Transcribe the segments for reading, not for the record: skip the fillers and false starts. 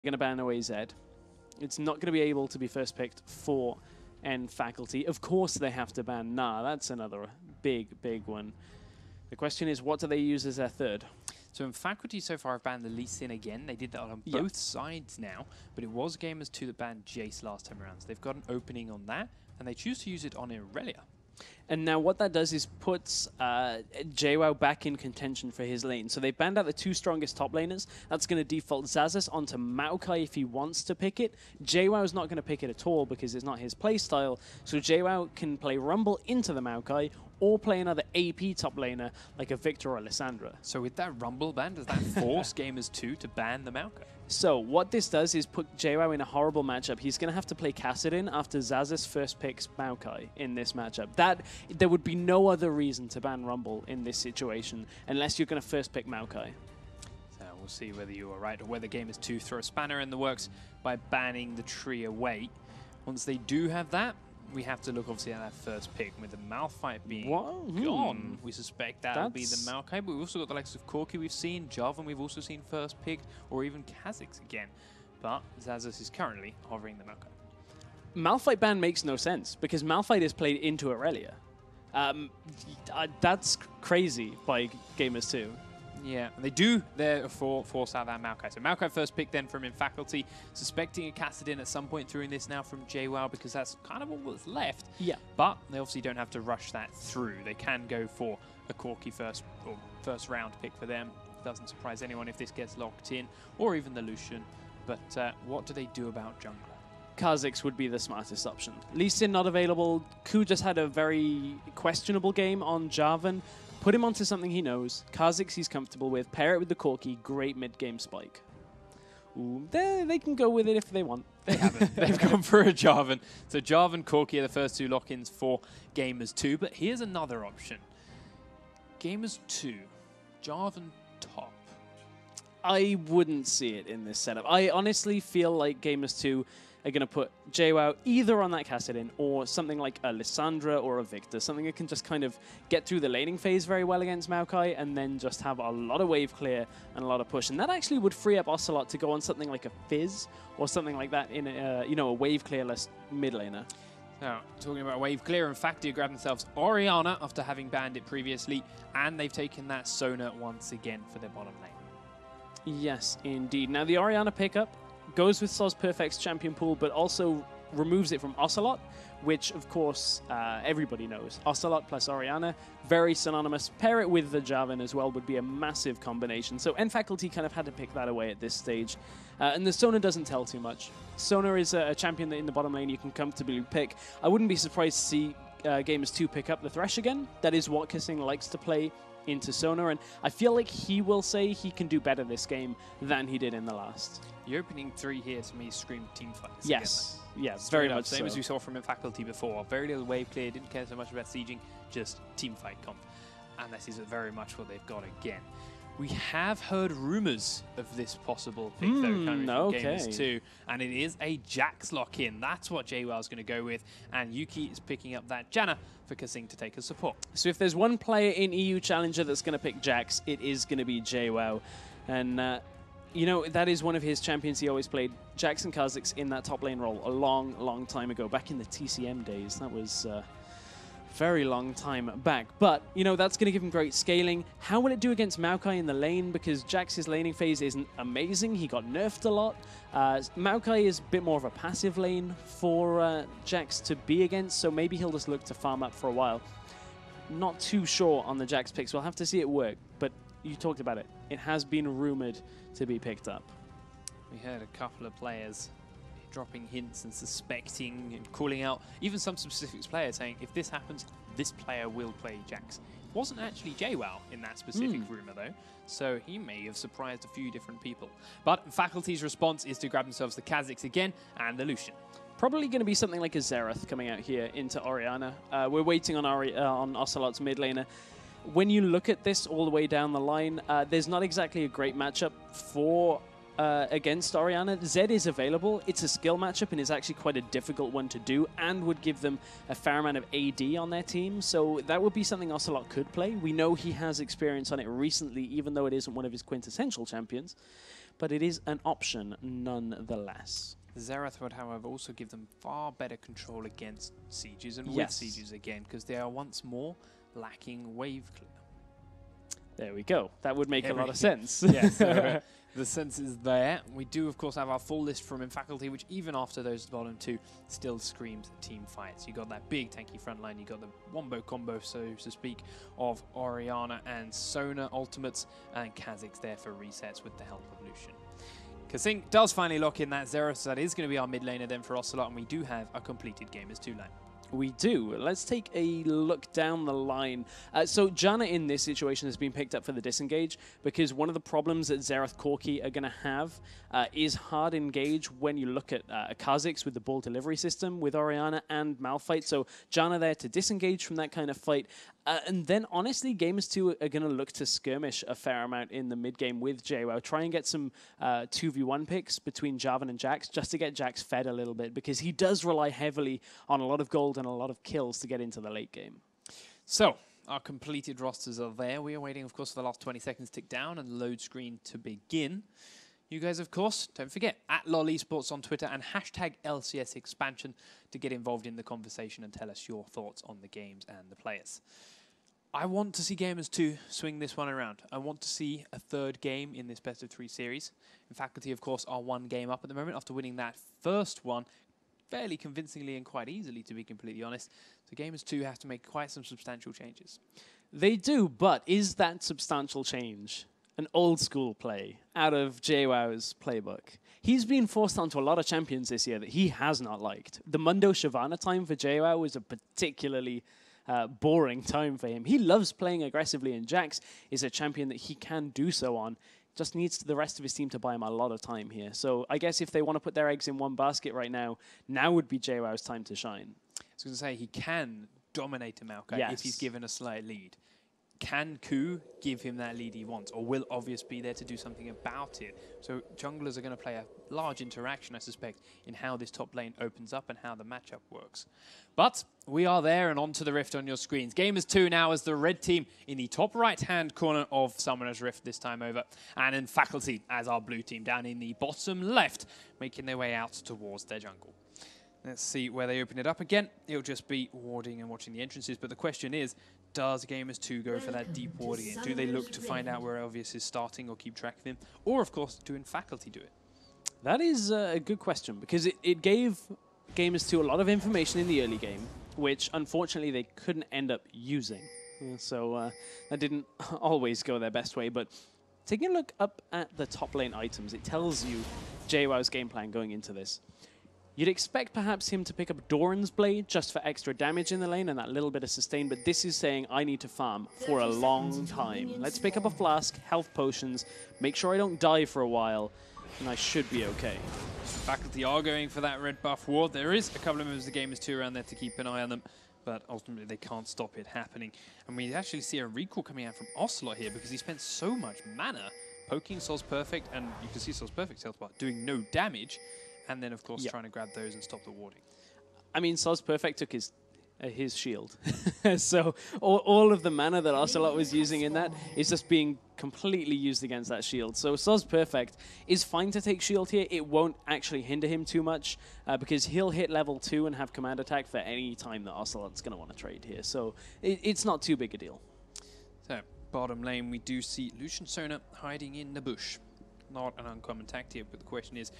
going to ban away Zed. It's not going to be able to be first picked for N faculty. Of course they have to ban Nah. That's another big one. The question is, what do they use as their third? So in faculty so far have banned the Lee Sin again. They did that on both sides now, but it was Gamers2 that banned Jace last time around. So they've got an opening on that, and they choose to use it on Irelia. And now what that does is puts JWoww back in contention for his lane. So they banned out the two strongest top laners. That's going to default Xaxus onto Maokai if he wants to pick it. JWoww is not going to pick it at all because it's not his playstyle. So JWoww can play Rumble into the Maokai or play another AP top laner like a Victor or Lissandra. So with that Rumble ban, does that force Gamers2 to ban the Maokai? So what this does is put JWoww in a horrible matchup. He's going to have to play Kassadin after Xaxus first picks Maokai in this matchup. There would be no other reason to ban Rumble in this situation unless you're going to first pick Maokai. So we'll see whether you are right or whether Gamers2 throw a spanner in the works by banning the tree away. Once they do have that, we have to look obviously at that first pick. With the Malphite being gone, we suspect that will be the Maokai. But we've also got the likes of Corki we've seen, Jarvan we've also seen first picked, or even Kha'Zix again. But Xaxus is currently hovering the Maokai. Malphite ban makes no sense because Malphite is played into Irelia. That's crazy by Gamers2. Yeah, and they do therefore force out that Maokai. So Maokai first pick then from in faculty, suspecting a Kassadin at some point through this now from JWoww because that's kind of all that's left. Yeah. But they obviously don't have to rush that through. They can go for a Corki first round pick for them. Doesn't surprise anyone if this gets locked in, or even the Lucian. But what do they do about jungler? Kha'Zix would be the smartest option. Lee Sin not available. Ku just had a very questionable game on Jarvan. Put him onto something he knows. Kha'Zix he's comfortable with. Pair it with the Corki. Great mid-game spike. Ooh, they can go with it if they want. They haven't. They've gone for a Jarvan. So Jarvan, Corki are the first two lock-ins for Gamers2. But here's another option. Gamers2, Jarvan top. I wouldn't see it in this setup. I honestly feel like Gamers2 are going to put JWoww either on that Kassadin or something like a Lissandra or a Victor, something that can just kind of get through the laning phase very well against Maokai and then just have a lot of wave clear and a lot of push. And that actually would free up Ocelot to go on something like a Fizz or something like that in a wave clear-less mid laner. Now, talking about wave clear, in fact, they grabbed themselves Orianna after having banned it previously, and they've taken that Sona once again for their bottom lane. Yes, indeed. Now, the Orianna pickup goes with Soz Perfect's champion pool, but also removes it from Ocelot, which, of course, everybody knows. Ocelot plus Orianna, very synonymous. Pair it with the Jarvan as well would be a massive combination. So N faculty kind of had to pick that away at this stage. And the Sona doesn't tell too much. Sona is a champion that in the bottom lane you can comfortably pick. I wouldn't be surprised to see Gamers2 pick up the Thresh again. That is what Kissing likes to play into Sona, and I feel like he will say he can do better this game than he did in the last. The opening three here to me screamed teamfight. Yes, yes, very much same so. as we saw from in faculty before. Very little wave clear, didn't care so much about sieging, just teamfight comp. And this is very much what they've got again. We have heard rumors of this possible pick, though, coming from Gamers2, and it is a Jax lock-in. That's what JWoww is going to go with, and Yuki is picking up that Janna for Kissing to take as support. So if there's one player in EU Challenger that's going to pick Jax, it is going to be JWoww. And, you know, that is one of his champions he always played, Jax and Kha'Zix in that top lane role a long time ago, back in the TCM days. That was very long time back. But, you know, that's going to give him great scaling. How will it do against Maokai in the lane? Because Jax's laning phase isn't amazing. He got nerfed a lot. Maokai is a bit more of a passive lane for Jax to be against, so maybe he'll just look to farm up for a while. Not too sure on the Jax picks. We'll have to see it work, but you talked about it. It has been rumored to be picked up. We heard a couple of players dropping hints and suspecting and calling out even some specific players saying, if this happens, this player will play Jax. It wasn't actually JWoww in that specific rumor, though, so he may have surprised a few different people. But faculty's response is to grab themselves the Kha'Zix again and the Lucian. Probably going to be something like a Xerath coming out here into Orianna. We're waiting on Ocelot's mid laner. When you look at this all the way down the line, there's not exactly a great matchup for against Orianna. Zed is available. It's a skill matchup and is actually quite a difficult one to do and would give them a fair amount of AD on their team. So that would be something Ocelot could play. We know he has experience on it recently, even though it isn't one of his quintessential champions. but it is an option nonetheless. Xerath would, however, also give them far better control against sieges and with Yes. sieges again, because they are once more lacking wave clear. There we go. That would make a lot of sense. Yes, so, the sense is there. We do, of course, have our full list from Faculty, which even after those bottom two, still screams team fights. You got that big tanky front line. You got the wombo combo, so to speak, of Orianna and Sona ultimates, and Kha'Zix there for resets with the help of Lucian. Kasing does finally lock in that Xerath, so that is going to be our mid laner then for Ocelot, and we do have a completed Gamers2 lane. We do. Let's take a look down the line. So Janna in this situation has been picked up for the disengage because one of the problems that Xerath Corki are going to have is hard engage when you look at Kha'Zix with the ball delivery system with Orianna and Malphite. So Janna there to disengage from that kind of fight. And then, honestly, Gamers2 are going to look to skirmish a fair amount in the mid-game with JWoww. Try and get some 2v1 picks between Jarvan and Jax, just to get Jax fed a little bit, because he does rely heavily on a lot of gold and a lot of kills to get into the late game. So, our completed rosters are there. We are waiting, of course, for the last 20 seconds to tick down and load screen to begin. You guys, of course, don't forget, at LOL eSports on Twitter and hashtag LCS Expansion to get involved in the conversation and tell us your thoughts on the games and the players. I want to see Gamers2 swing this one around. I want to see a third game in this best-of-3 series. Faculty, of course, are one game up at the moment after winning that first one fairly convincingly and quite easily, to be completely honest. So Gamers2 have to make quite some substantial changes. They do, but is that substantial change an old-school play out of JWoww's playbook? He's been forced onto a lot of champions this year that he has not liked. The Mundo Shyvana time for JWoww was a particularly boring time for him. He loves playing aggressively, and Jax is a champion that he can do so on. Just needs the rest of his team to buy him a lot of time here. So I guess if they want to put their eggs in one basket right now, now would be JWoww's time to shine. I was going to say, he can dominate a Maokai Yes. if he's given a slight lead. Can Ku give him that lead he wants, or will Obvious be there to do something about it? So junglers are going to play a large interaction, I suspect, in how this top lane opens up and how the matchup works. But we are there and onto the Rift on your screens. Gamers2 now as the red team in the top right-hand corner of Summoner's Rift this time over, and in Faculty as our blue team down in the bottom left, making their way out towards their jungle. Let's see where they open it up again. It'll just be warding and watching the entrances, but the question is, does Gamers2 go for that deep warding in? Do they look to find out where Obvious is starting or keep track of him? Or, of course, do in Faculty do it? That is a good question, because it gave Gamers2 a lot of information in the early game, which unfortunately they couldn't end up using. So that didn't always go their best way, but taking a look up at the top lane items, it tells you JWoww's game plan going into this. You'd expect perhaps him to pick up Doran's Blade just for extra damage in the lane and that little bit of sustain, but this is saying I need to farm for a long time. Let's pick up a flask, health potions, make sure I don't die for a while, and I should be okay. Faculty are going for that red buff ward. There is a couple of members of the Gamers2 around there to keep an eye on them, but ultimately they can't stop it happening. And we actually see a recall coming out from Ocelot here because he spent so much mana poking Sol's Perfect, and you can see Sol's Perfect's health bar doing no damage. And then, of course, trying to grab those and stop the warding. I mean, Sol's Perfect took his shield. So all of the mana that Ocelot was using in that is just being completely used against that shield. So Sol's Perfect is fine to take shield here. It won't actually hinder him too much because he'll hit level 2 and have command attack for any time that Ocelot's going to want to trade here. So it's not too big a deal. So, bottom lane, we do see Lucian Sona hiding in the bush. Not an uncommon tactic, but the question is,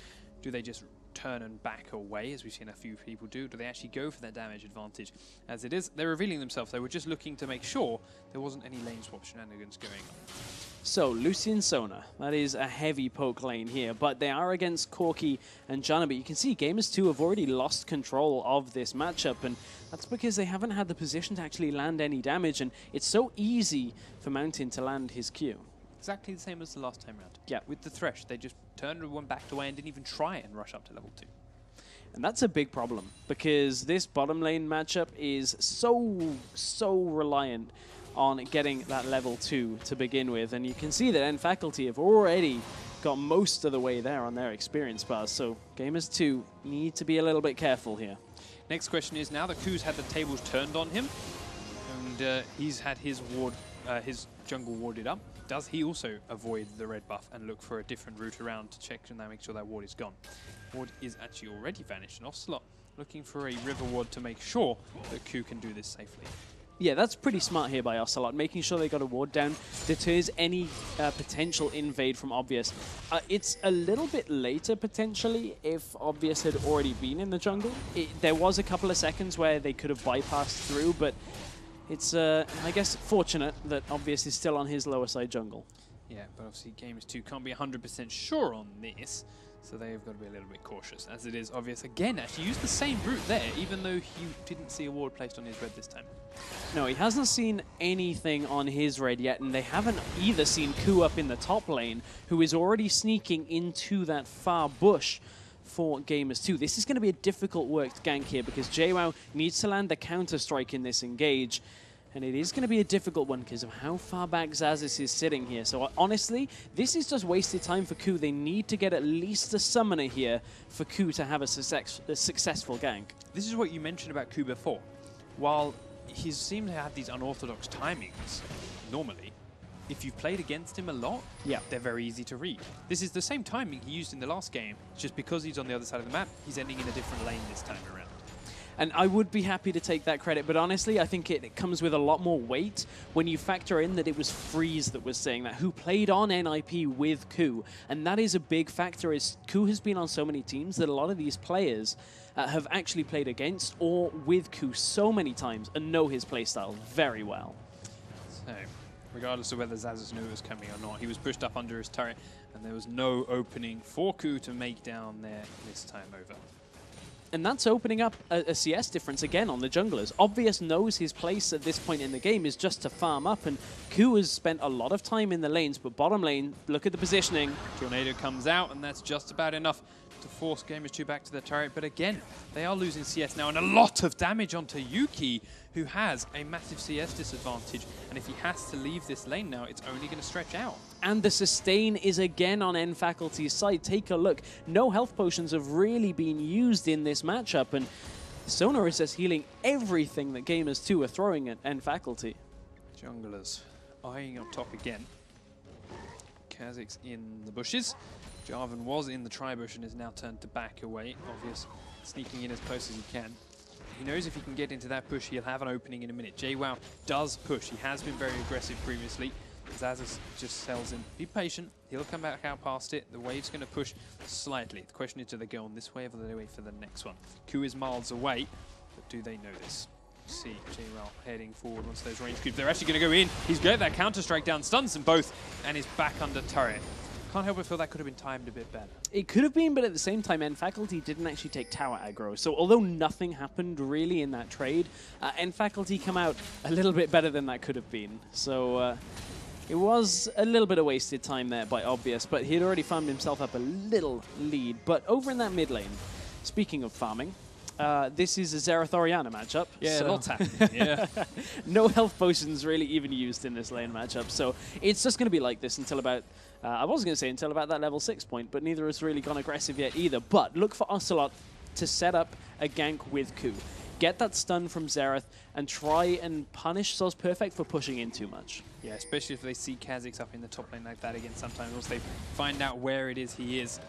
do they just turn and back away, as we've seen a few people do? Do they actually go for that damage advantage? As it is, they're revealing themselves. They were just looking to make sure there wasn't any lane swap shenanigans going on. So, Lucian Sona, that is a heavy poke lane here, but they are against Corki and Janna, but you can see Gamers2 have already lost control of this matchup, and that's because they haven't had the position to actually land any damage, and it's so easy for Mountain to land his Q. Exactly the same as the last time round. Yeah. With the Thresh, they just turned and went back away and didn't even try and rush up to level 2. And that's a big problem, because this bottom lane matchup is so reliant on getting that level 2 to begin with. And you can see that Faculty have already got most of the way there on their experience bars. So Gamers2 need to be a little bit careful here. Next question is, now that Ku's had the tables turned on him, and he's had his ward, his jungle warded up, Does he also avoid the red buff and look for a different route around to check and make sure that ward is gone? Ward is actually already vanished, and Ocelot looking for a river ward to make sure that Ku can do this safely. Yeah, that's pretty smart here by Ocelot, making sure they got a ward down, deters any potential invade from Obvious. It's a little bit later, potentially, if Obvious had already been in the jungle. There was a couple of seconds where they could have bypassed through, but it's, I guess, fortunate that Obvious is still on his lower side jungle. Yeah, but obviously Gamers2 can't be 100% sure on this, so they've got to be a little bit cautious. As it is Obvious, again, actually used the same route there, even though he didn't see a ward placed on his red this time. No, he hasn't seen anything on his red yet, and they haven't either seen Ku up in the top lane, who is already sneaking into that far bush for Gamers2. This is going to be a difficult worked gank here, because JWoww needs to land the counter-strike in this engage, and it is going to be a difficult one because of how far back Xaxis is sitting here. So honestly, this is just wasted time for Ku. They need to get at least a summoner here for Ku to have a successful gank. This is what you mentioned about Ku before. While he seems to have these unorthodox timings, normally, if you've played against him a lot, they're very easy to read. This is the same timing he used in the last game, just because he's on the other side of the map, he's ending in a different lane this time around. And I would be happy to take that credit, but honestly, I think it comes with a lot more weight when you factor in that it was Freeze that was saying that, who played on NIP with Ku. And that is a big factor, is Ku has been on so many teams that a lot of these players have actually played against or with Ku so many times and know his playstyle very well. So, regardless of whether Xaxis knew it was coming or not, he was pushed up under his turret, and there was no opening for Ku to make down there this time over. And that's opening up a CS difference again on the junglers. Obvious knows his place at this point in the game is just to farm up, and Ku has spent a lot of time in the lanes, but bottom lane, look at the positioning. Tornado comes out, and that's just about enough to force Gamers2 back to the turret. But again, they are losing CS now, and a lot of damage onto Yuki, who has a massive CS disadvantage. And if he has to leave this lane now, it's only going to stretch out. And the sustain is again on N Faculty's side. Take a look. No health potions have really been used in this matchup, and Sona is just healing everything that Gamers2 are throwing at N Faculty. Junglers eyeing up top again. Kha'Zix in the bushes. Jarvan was in the tri-bush and is now turned to back away. Obvious sneaking in as close as he can. He knows if he can get into that push, he'll have an opening in a minute. JWoww does push. He has been very aggressive previously. Xaxis just tells him, be patient. He'll come back out past it. The wave's going to push slightly. The question is, do they go on this wave or do they wait for the next one? Ku is miles away, but do they know this? See JWoww heading forward once those range cubes. They're actually going to go in. He's got that counter-strike down, stuns them both, and is back under turret. Can't help but feel that could have been timed a bit better. It could have been, but at the same time, N Faculty didn't actually take tower aggro. So although nothing happened really in that trade, N Faculty come out a little bit better than that could have been. So it was a little bit of wasted time there by Obvious, but he had already farmed himself up a little lead. But over in that mid lane, speaking of farming, this is a Xerath Orianna matchup. Yeah, so lots happening, yeah. No health potions really even used in this lane matchup. So it's just going to be like this until about, I was going to say until about that level 6 point, but neither has really gone aggressive yet either. But look for Ocelot to set up a gank with Ku. Get that stun from Xerath and try and punish Soz Perfect for pushing in too much. Yeah, especially if they see Kha'Zix up in the top lane like that again sometimes. Once they find out where it is he is,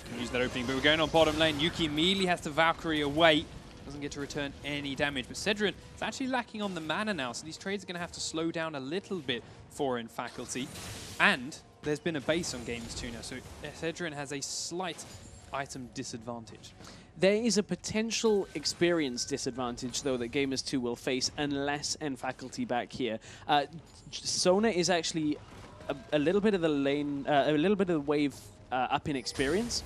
can use that opening. But we're going on bottom lane. Yuki immediately has to Valkyrie away. Doesn't get to return any damage. But Cedrin is actually lacking on the mana now, so these trades are going to have to slow down a little bit for N Faculty. And there's been a base on Gamers2 now, so Cedrin has a slight item disadvantage. There is a potential experience disadvantage, though, that Gamers2 will face unless N Faculty back here. Sona is actually a little bit of the lane, a little bit of the wave up in experience,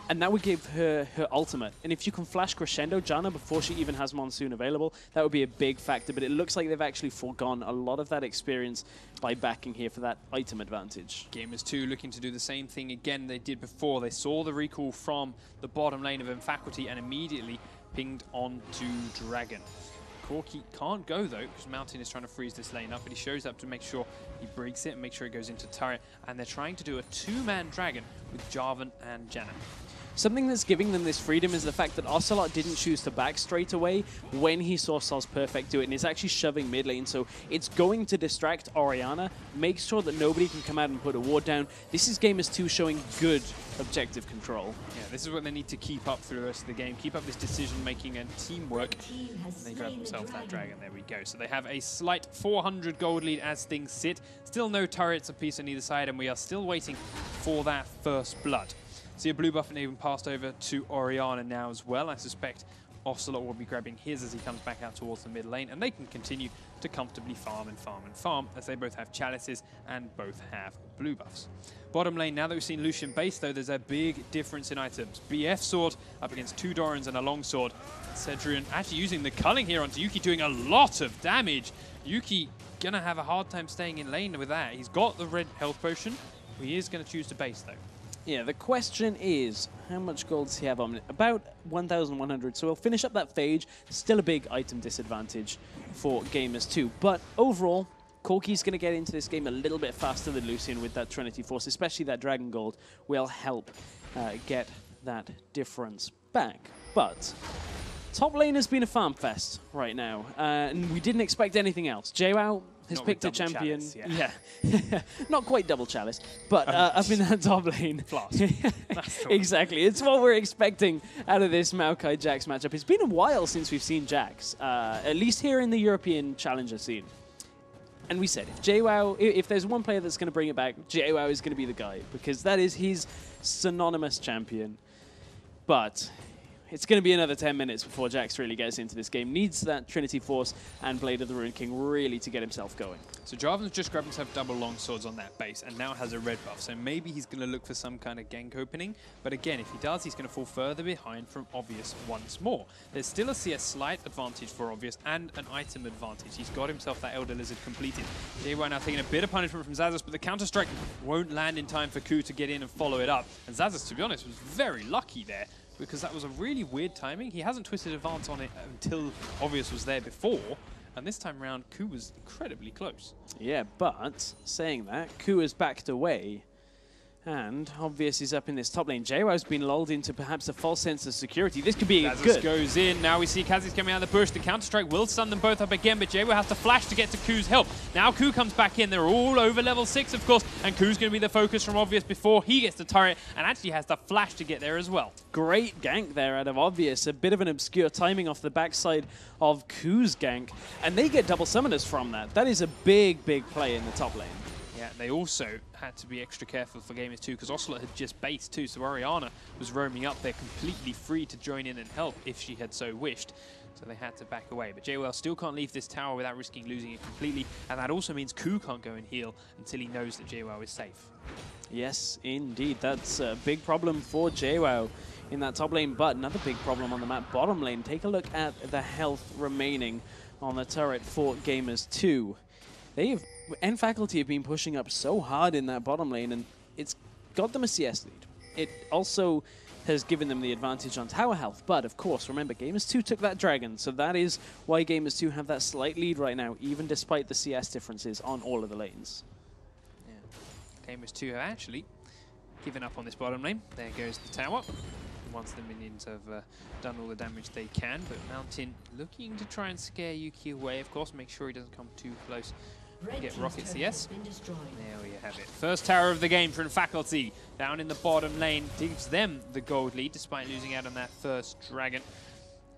and that would give her ultimate. And if you can flash Crescendo Janna before she even has Monsoon available, that would be a big factor. But it looks like they've actually foregone a lot of that experience by backing here for that item advantage. Gamers2 looking to do the same thing again they did before. They saw the recall from the bottom lane of N Faculty and immediately pinged on to Dragon. Corki can't go though, because Mountain is trying to freeze this lane up, but he shows up to make sure he breaks it and make sure it goes into turret. And they're trying to do a two-man Dragon with Jarvan and Janna. something that's giving them this freedom is the fact that Ocelot didn't choose to back straight away when he saw Sol's Perfect do it, and is actually shoving mid lane. So it's going to distract Orianna, make sure that nobody can come out and put a ward down. This is Gamers2 showing good objective control. Yeah, this is what they need to keep up through the rest of the game. Keep up this decision-making and teamwork. And they grab themselves that dragon. There we go. So they have a slight 400 gold lead as things sit. Still no turrets apiece on either side, and we are still waiting for that first blood. See a blue buff and even passed over to Orianna now as well. I suspect Ocelot will be grabbing his as he comes back out towards the mid lane, and they can continue to comfortably farm and farm and farm as they both have chalices and both have blue buffs. Bottom lane, now that we've seen Lucian base though, there's a big difference in items. BF sword up against 2 Dorans and a longsword. Cedrian actually using the culling here onto Yuki, doing a lot of damage. Yuki gonna have a hard time staying in lane with that. He's got the red health potion. He is gonna choose to base though. Yeah, the question is, how much gold does he have on it? About 1,100, so he'll finish up that phage. Still a big item disadvantage for Gamers2. But overall, Corki's going to get into this game a little bit faster than Lucian with that Trinity Force, especially that Dragon Gold will help get that difference back. But top lane has been a farm fest right now, and we didn't expect anything else. JWoww has picked a champion. Chalice, yeah. Not quite double chalice, but up in that top lane. Exactly. It's what we're expecting out of this Maokai Jax matchup. It's been a while since we've seen Jax, at least here in the European Challenger scene. And we said, if JWoww, if there's one player that's going to bring it back, JWoww is going to be the guy, because that is his synonymous champion. But it's going to be another 10 minutes before Jax really gets into this game. Needs that Trinity Force and Blade of the Ruined King really to get himself going. So Jarvan's just grabbed himself double longswords on that base and now has a red buff. So maybe he's going to look for some kind of gank opening. But again, if he does, he's going to fall further behind from Obvious once more. There's still a slight advantage for Obvious and an item advantage. He's got himself that Elder Lizard completed. JWoww now taking a bit of punishment from Xaxus, but the counter-strike won't land in time for Ku to get in and follow it up. And Xaxus, to be honest, was very lucky there, because that was a really weird timing. He hasn't twisted advance on it until Obvious was there before, and this time around, Ku was incredibly close. Yeah, but saying that, Ku has backed away, and Obvious is up in this top lane. JWoww's been lulled into perhaps a false sense of security. This could be good. Goes in. Now we see Kha'Zix coming out of the bush. The counter-strike will stun them both up again, but JWoww has to flash to get to Ku's help. Now Ku comes back in. They're all over level 6, of course, and Ku's going to be the focus from Obvious before he gets the turret, and actually has the flash to get there as well. Great gank there out of Obvious. A bit of an obscure timing off the backside of Ku's gank, and they get double summoners from that. That is a big, big play in the top lane. Yeah, they also had to be extra careful for Gamers2 because Ocelot had just based too, so Orianna was roaming up there completely free to join in and help if she had so wished. So they had to back away. But JWoww still can't leave this tower without risking losing it completely, and that also means Ku can't go and heal until he knows that JWoww is safe. Yes, indeed. That's a big problem for JWoww in that top lane, but another big problem on the map bottom lane. Take a look at the health remaining on the turret for Gamers2. Faculty have been pushing up so hard in that bottom lane, and it's got them a CS lead. It also has given them the advantage on tower health, but of course, remember, Gamers2 took that dragon, so that is why Gamers2 have that slight lead right now, even despite the CS differences on all of the lanes. Yeah. Gamers2 have actually given up on this bottom lane. There goes the tower. Once the minions have done all the damage they can, but Mountain looking to try and scare Yuki away, of course, make sure he doesn't come too close. Get Rocket CS. There we have it. First tower of the game for Faculty. Down in the bottom lane, gives them the gold lead despite losing out on that first dragon.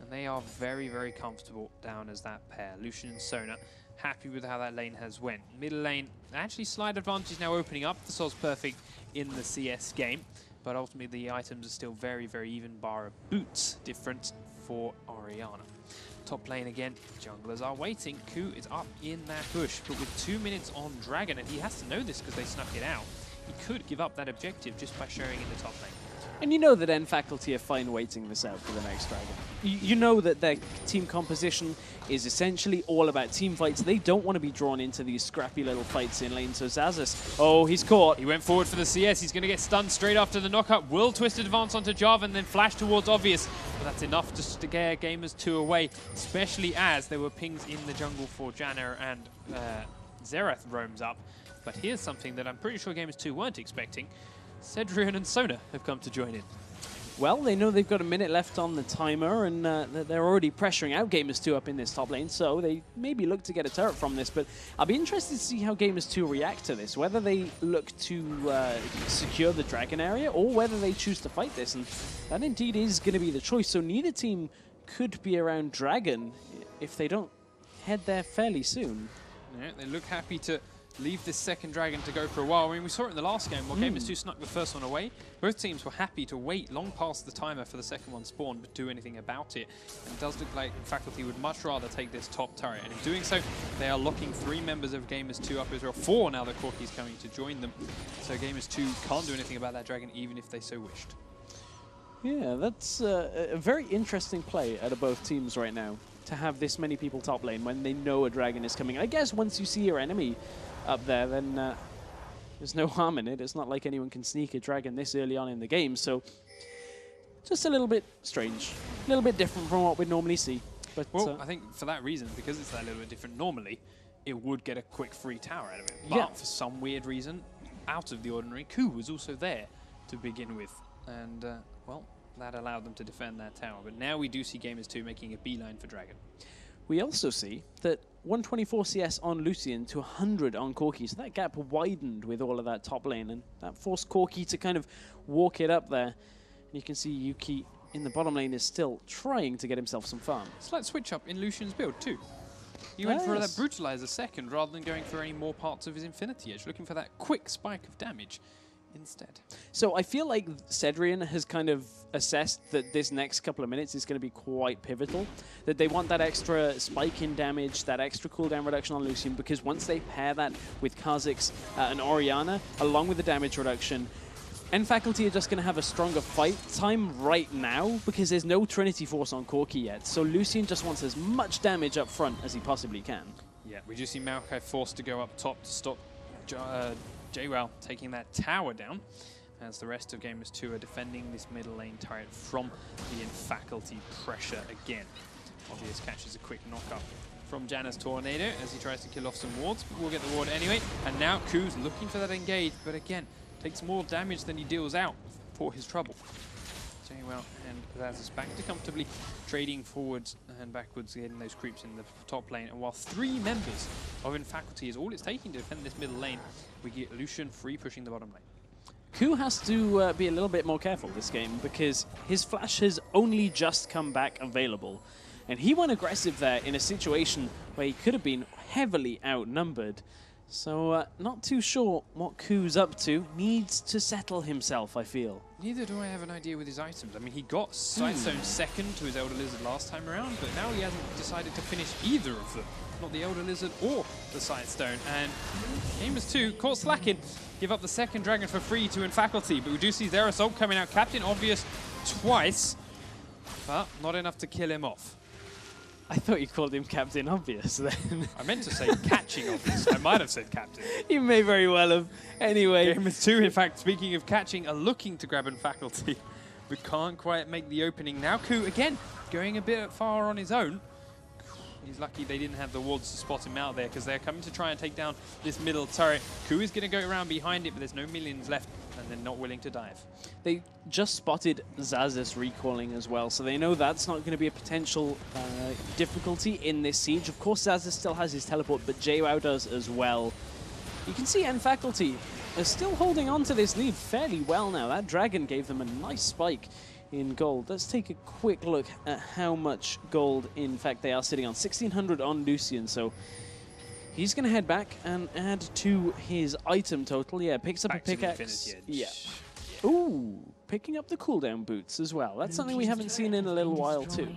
And they are very, very comfortable down as that pair. Lucian and Sona happy with how that lane has went. Middle lane, actually slight advantage now opening up for Sol's Perfect in the CS game. But ultimately the items are still very, very even, bar a boots difference for Orianna. Top lane again, junglers are waiting. Ku is up in that bush, but with 2 minutes on Dragon, and he has to know this because they snuck it out. He could give up that objective just by showing in the top lane. And you know that Faculty are fine waiting this out for the next dragon. You know that their team composition is essentially all about team fights. They don't want to be drawn into these scrappy little fights in lane. So Xaxus, oh, he's caught. He went forward for the CS. He's going to get stunned straight after the knockup. Will twisted advance onto Jarvan, then flash towards Obvious. But that's enough to scare Gamers2 away, especially as there were pings in the jungle for Janna and Xerath roams up. But here's something that I'm pretty sure Gamers2 weren't expecting. Cedrian and Sona have come to join in. Well, they know they've got a minute left on the timer, and they're already pressuring out Gamers2 up in this top lane, so they maybe look to get a turret from this. But I'll be interested to see how Gamers2 react to this, whether they look to secure the dragon area or whether they choose to fight this. And that indeed is going to be the choice. So neither team could be around dragon if they don't head there fairly soon. Yeah, they look happy to leave this second dragon to go for a while. I mean, we saw it in the last game where Gamers2 snuck the first one away. Both teams were happy to wait long past the timer for the second one spawn, but do anything about it. And it does look like Faculty would much rather take this top turret. And in doing so, they are locking 3 members of Gamers2 up as well. 4 now that Corki's coming to join them. So Gamers2 can't do anything about that dragon, even if they so wished. Yeah, that's a very interesting play out of both teams right now, to have this many people top lane when they know a dragon is coming. I guess once you see your enemy up there, then there's no harm in it. It's not like anyone can sneak a dragon this early on in the game, so just a little bit strange, a little bit different from what we'd normally see. But well, I think for that reason, because it's that little bit different normally, it would get a quick free tower out of it. But yeah, for some weird reason, out of the ordinary, Ku was also there to begin with. And, well, that allowed them to defend that tower. But now we do see Gamers2 making a beeline for dragon. We also see that 124 CS on Lucian to 100 on Corki, so that gap widened with all of that top lane, and that forced Corki to kind of walk it up there. And you can see Yuki in the bottom lane is still trying to get himself some farm. Slight switch up in Lucian's build too. He went for that Brutalizer second rather than going for any more parts of his Infinity Edge, looking for that quick spike of damage instead. So I feel like Cedrian has kind of assessed that this next couple of minutes is going to be quite pivotal, that they want that extra spike in damage, that extra cooldown reduction on Lucian, because once they pair that with Kha'Zix and Orianna, along with the damage reduction, and Faculty are just going to have a stronger fight time right now because there's no Trinity Force on Corki yet. So Lucian just wants as much damage up front as he possibly can. Yeah, we do see Maokai forced to go up top to stop JWoww taking that tower down, as the rest of Gamers2 are defending this middle lane turret from the Faculty pressure again. Obvious catches a quick knock-up from Janna's Tornado as he tries to kill off some wards, but we'll get the ward anyway. And now Ku's looking for that engage, but again, takes more damage than he deals out for his trouble. JWoww and Zaz's back to comfortably trading forwards and backwards, getting those creeps in the top lane. And while 3 members of Faculty is all it's taking to defend this middle lane, we get Lucian free pushing the bottom lane. Ku has to be a little bit more careful this game because his flash has only just come back available. And he went aggressive there in a situation where he could have been heavily outnumbered. So not too sure what Ku's up to. Needs to settle himself, I feel. Neither do I have an idea with his items. I mean, he got Sightstone second to his Elder Lizard last time around, but now he hasn't decided to finish either of them. Not the Elder Lizard or the Sightstone. And Gamers2 caught slacking. Give up the second dragon for free to Faculty, but we do see their assault coming out. Captain Obvious twice, but not enough to kill him off. I thought you called him Captain Obvious then. I meant to say catching Obvious. I might have said Captain. You may very well have. Anyway. Gamers2, in fact, speaking of catching, are looking to grab Faculty, but can't quite make the opening. Now Ku, again, going a bit far on his own. He's lucky they didn't have the wards to spot him out there because they're coming to try and take down this middle turret. Ku is going to go around behind it, but there's no minions left, and they're not willing to dive. They just spotted Zaz's recalling as well, so they know that's not going to be a potential difficulty in this siege. Of course, Zaz still has his teleport, but JWoww does as well. You can see Faculty are still holding on to this lead fairly well now. That dragon gave them a nice spike in gold. Let's take a quick look at how much gold, in fact, they are sitting on. 1,600 on Lucian, so he's going to head back and add to his item total. Yeah, picks up a pickaxe. Yeah. Ooh, picking up the cooldown boots as well. That's something we haven't seen in a little while too.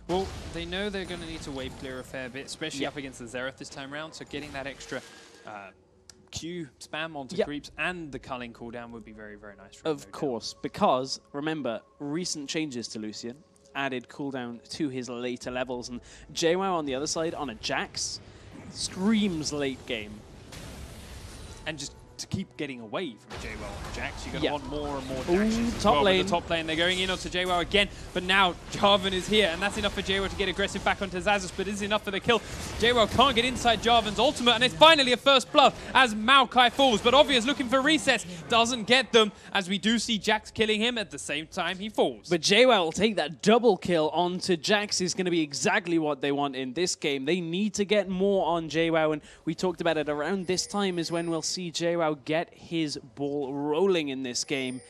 Well, they know they're going to need to wave clear a fair bit, especially up against the Xerath this time around, so getting that extra Q spam onto creeps and the culling cooldown would be very, very nice. Of course, because remember, recent changes to Lucian added cooldown to his later levels, and JWoww on the other side on a Jax screams late game. And just to keep getting away from JWoww and Jax, you're going to want more and more Top dashes as well. lane. With the top lane, they're going in onto JWoww again, but now Jarvan is here, and that's enough for JWoww to get aggressive back onto Xaxus, but is enough for the kill. JWoww can't get inside Jarvan's ultimate, and it's finally a first blood as Maokai falls, but Obvious looking for resets, doesn't get them, as we do see Jax killing him at the same time he falls. But JWoww will take that double kill onto Jax is going to be exactly what they want in this game. They need to get more on JWoww, and we talked about it around this time is when we'll see JWoww get his ball rolling in this game.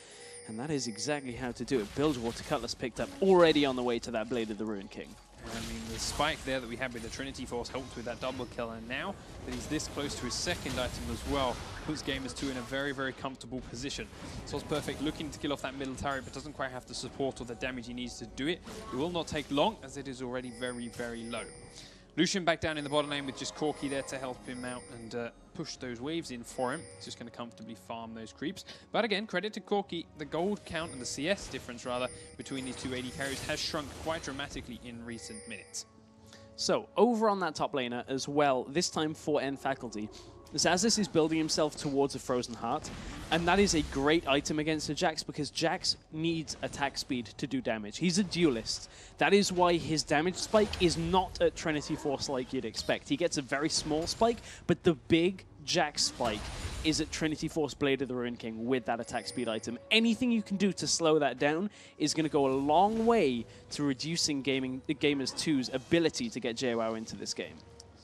And that is exactly how to do it. Bilgewater Cutlass picked up already on the way to that Blade of the Ruined King. I mean, the spike there that we had with the Trinity Force helped with that double kill, and now that he's this close to his second item as well, puts Gamers2 in a very, very comfortable position. Soul's Perfect looking to kill off that middle turret, but doesn't quite have the support or the damage he needs to do it. It will not take long, as it is already very, very low. Lucian back down in the bottom lane with just Corki there to help him out and push those waves in for him. He's just going to comfortably farm those creeps. But again, credit to Corki, the gold count and the CS difference rather between these two AD carries has shrunk quite dramatically in recent minutes. So, over on that top laner as well, this time for End Faculty, Xaxus is building himself towards a Frozen Heart, and that is a great item against a Jax because Jax needs attack speed to do damage. He's a duelist. That is why his damage spike is not at Trinity Force like you'd expect. He gets a very small spike, but the big Jax spike is at Trinity Force Blade of the Ruined King with that attack speed item. Anything you can do to slow that down is going to go a long way to reducing Gamers2's ability to get JWoww into this game.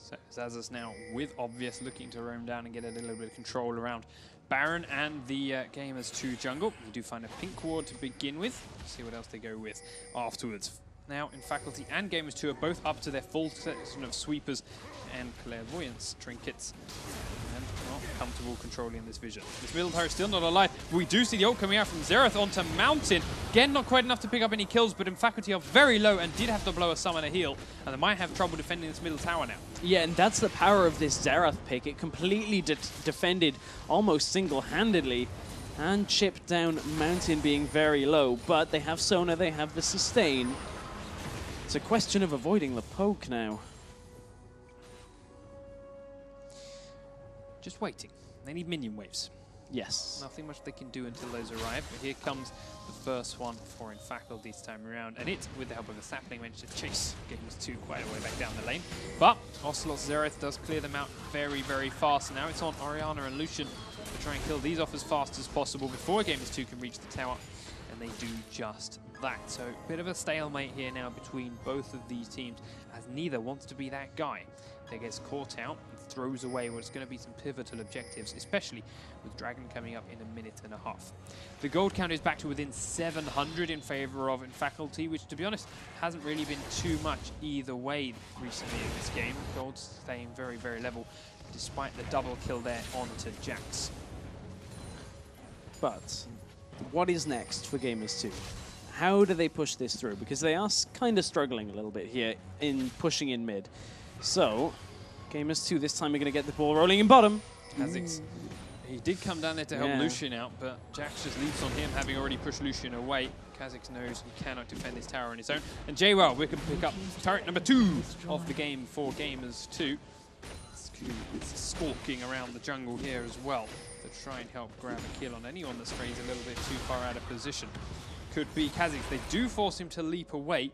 So Xaxus now with Obvious looking to roam down and get a little bit of control around Baron and the Gamers2 jungle. You do find a pink ward to begin with. Let's see what else they go with afterwards. Now in Faculty and Gamers2 are both up to their full section of sweepers and clairvoyance trinkets. And not comfortable controlling this vision. This middle tower is still not alive. We do see the ult coming out from Xerath onto Mountain. Again, not quite enough to pick up any kills, but in Faculty are very low and did have to blow a summoner heal. And they might have trouble defending this middle tower now. Yeah, and that's the power of this Xerath pick. It completely defended almost single-handedly and chipped down Mountain being very low. But they have Sona, they have the sustain. It's a question of avoiding the poke now. Just waiting. They need minion waves. Yes. Nothing much they can do until those arrive. But here comes the first one for in Faculty this time around. And it, with the help of a sapling, managed to chase Gamers2 quite a way back down the lane. But Ocelot Xerath does clear them out very, very fast. Now it's on Orianna and Lucian to try and kill these off as fast as possible before Gamers2 can reach the tower. And they do just that. So a bit of a stalemate here now between both of these teams, as neither wants to be that guy that gets caught out and throws away what's going to be some pivotal objectives, especially with Dragon coming up in a minute and a half. The gold count is back to within 700 in favor of in Faculty, which to be honest hasn't really been too much either way recently in this game. Gold's staying very, very level despite the double kill there onto Jax. But what is next for Gamers2? How do they push this through? Because they are kind of struggling a little bit here in pushing in mid. So, Gamers2 this time are going to get the ball rolling in bottom. Kha'Zix, he did come down there to help Lucian out, but Jax just leaps on him, having already pushed Lucian away. Kha'Zix knows he cannot defend this tower on his own. And JWoww, we can pick up turret number 2 of the game for Gamers2. It's skulking around the jungle here as well to try and help grab a kill on anyone that strays a little bit too far out of position. Could be Kha'Zix. They do force him to leap away,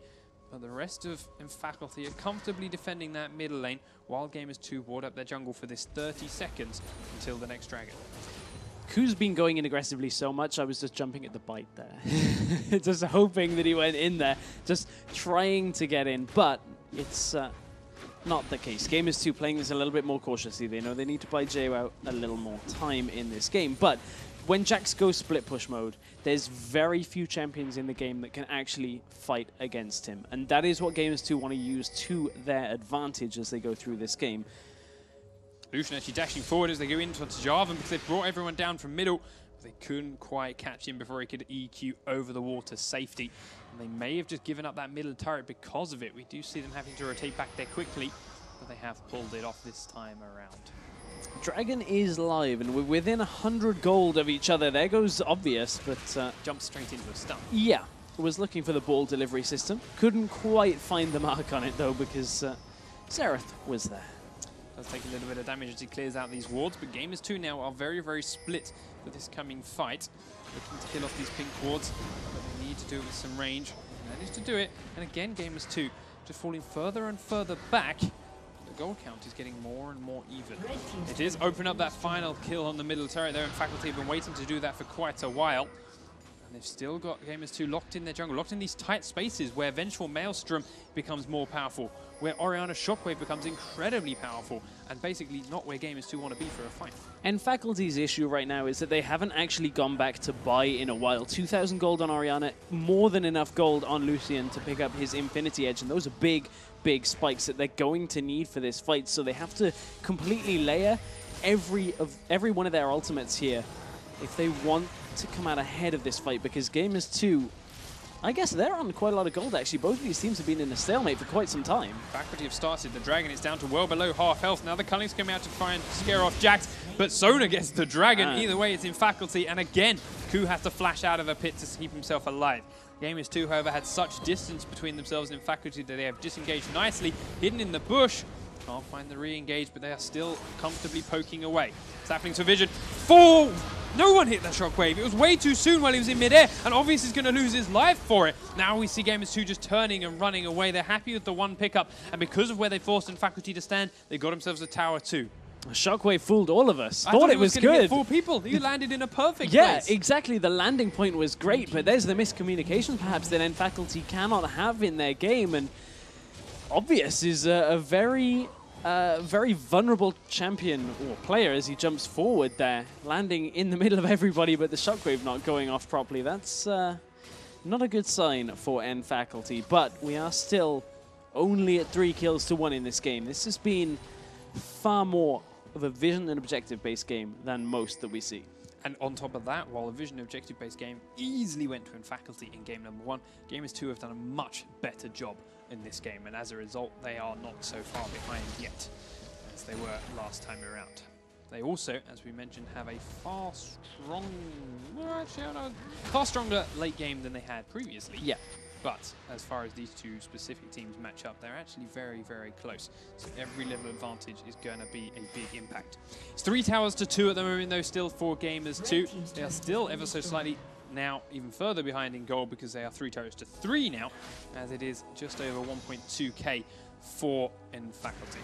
but the rest of Faculty are comfortably defending that middle lane while Gamers2 ward up their jungle for this 30 seconds until the next dragon. Ku's been going in aggressively so much, I was just jumping at the bite there. Just hoping that he went in there, just trying to get in, but it's not the case. Gamers2 playing this a little bit more cautiously. They know they need to buy JWoww a little more time in this game, but when Jax goes split push mode, there's very few champions in the game that can actually fight against him. And that is what Gamers2 want to use to their advantage as they go through this game. Lucian actually dashing forward as they go into Jarvan because they brought everyone down from middle. They couldn't quite catch him before he could EQ over the wall to safety. And they may have just given up that middle turret because of it. We do see them having to rotate back there quickly, but they have pulled it off this time around. Dragon is live, and we're within 100 gold of each other. There goes Obvious, but jumped straight into a stun. Yeah, was looking for the ball delivery system. Couldn't quite find the mark on it, though, because Xerath was there. Does take a little bit of damage as he clears out these wards, but Gamers2 now are very, very split for this coming fight. Looking to kill off these pink wards, but they need to do it with some range. They manage to do it, and again Gamers2 just falling further and further back. The gold count is getting more and more even. It is open up that final kill on the middle turret there, and Faculty have been waiting to do that for quite a while. They've still got Gamers2 locked in their jungle, locked in these tight spaces where Vengeful Maelstrom becomes more powerful, where Orianna Shockwave becomes incredibly powerful, and basically not where Gamers2 want to be for a fight. And Faculty's issue right now is that they haven't actually gone back to buy in a while. 2,000 gold on Orianna, more than enough gold on Lucian to pick up his Infinity Edge, and those are big, big spikes that they're going to need for this fight, so they have to completely layer every one of their ultimates here if they want to come out ahead of this fight, because Gamers2, I guess they're on quite a lot of gold actually. Both of these teams have been in a stalemate for quite some time. Faculty have started. The Dragon is down to well below half health. Now the Culling's coming out to try and scare off Jax, but Sona gets the Dragon. Either way, it's in Faculty, and again, Ku has to flash out of a pit to keep himself alive. Gamers2, however, had such distance between themselves and Faculty that they have disengaged nicely, hidden in the bush. Can't find the re-engage, but they are still comfortably poking away. Sapling's for vision. Fall! No one hit that shockwave. It was way too soon while he was in midair, and obviously he's going to lose his life for it. Now we see Gamers2 just turning and running away. They're happy with the one pickup, and because of where they forced in Faculty to stand, they got themselves a tower too. Shockwave fooled all of us. I thought it was gonna good. Hit 4 people. You landed in a perfect place. Yeah, exactly. The landing point was great, but there's the miscommunication perhaps that Faculty cannot have in their game, and Obvious is a very vulnerable champion or player as he jumps forward there, landing in the middle of everybody, but the shockwave not going off properly. That's not a good sign for Faculty, but we are still only at 3 kills to 1 in this game. This has been far more of a vision and objective-based game than most that we see. And on top of that, while a vision objective-based game easily went to Faculty in game number 1, Gamers2 have done a much better job in this game, and as a result, they are not so far behind yet as they were last time around. They also, as we mentioned, have a far stronger late game than they had previously. Yeah. But as far as these two specific teams match up, they're actually very, very close. So every level advantage is going to be a big impact. It's 3 towers to 2 at the moment, though, still for Gamers2. They are still ever so slightly now even further behind in gold because they are 3 towers to 3 now, as it is just over 1.2k for Faculty.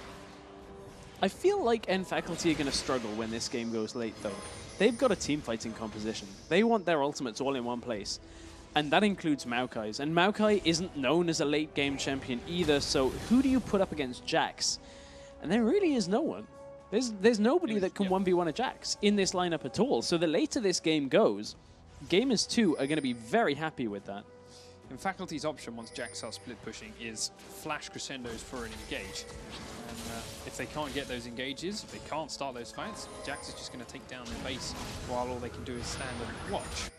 I feel like Faculty are going to struggle when this game goes late, though. They've got a team fighting composition. They want their ultimates all in one place. And that includes Maokai's. And Maokai isn't known as a late game champion either, so who do you put up against Jax? And there really is no one. There's nobody that can 1v1 a Jax in this lineup at all. So the later this game goes, Gamers2 are going to be very happy with that. And Faculty's option once Jax are split pushing is flash crescendos for an engage. And if they can't get those engages, if they can't start those fights, Jax is just going to take down the base while all they can do is stand and watch.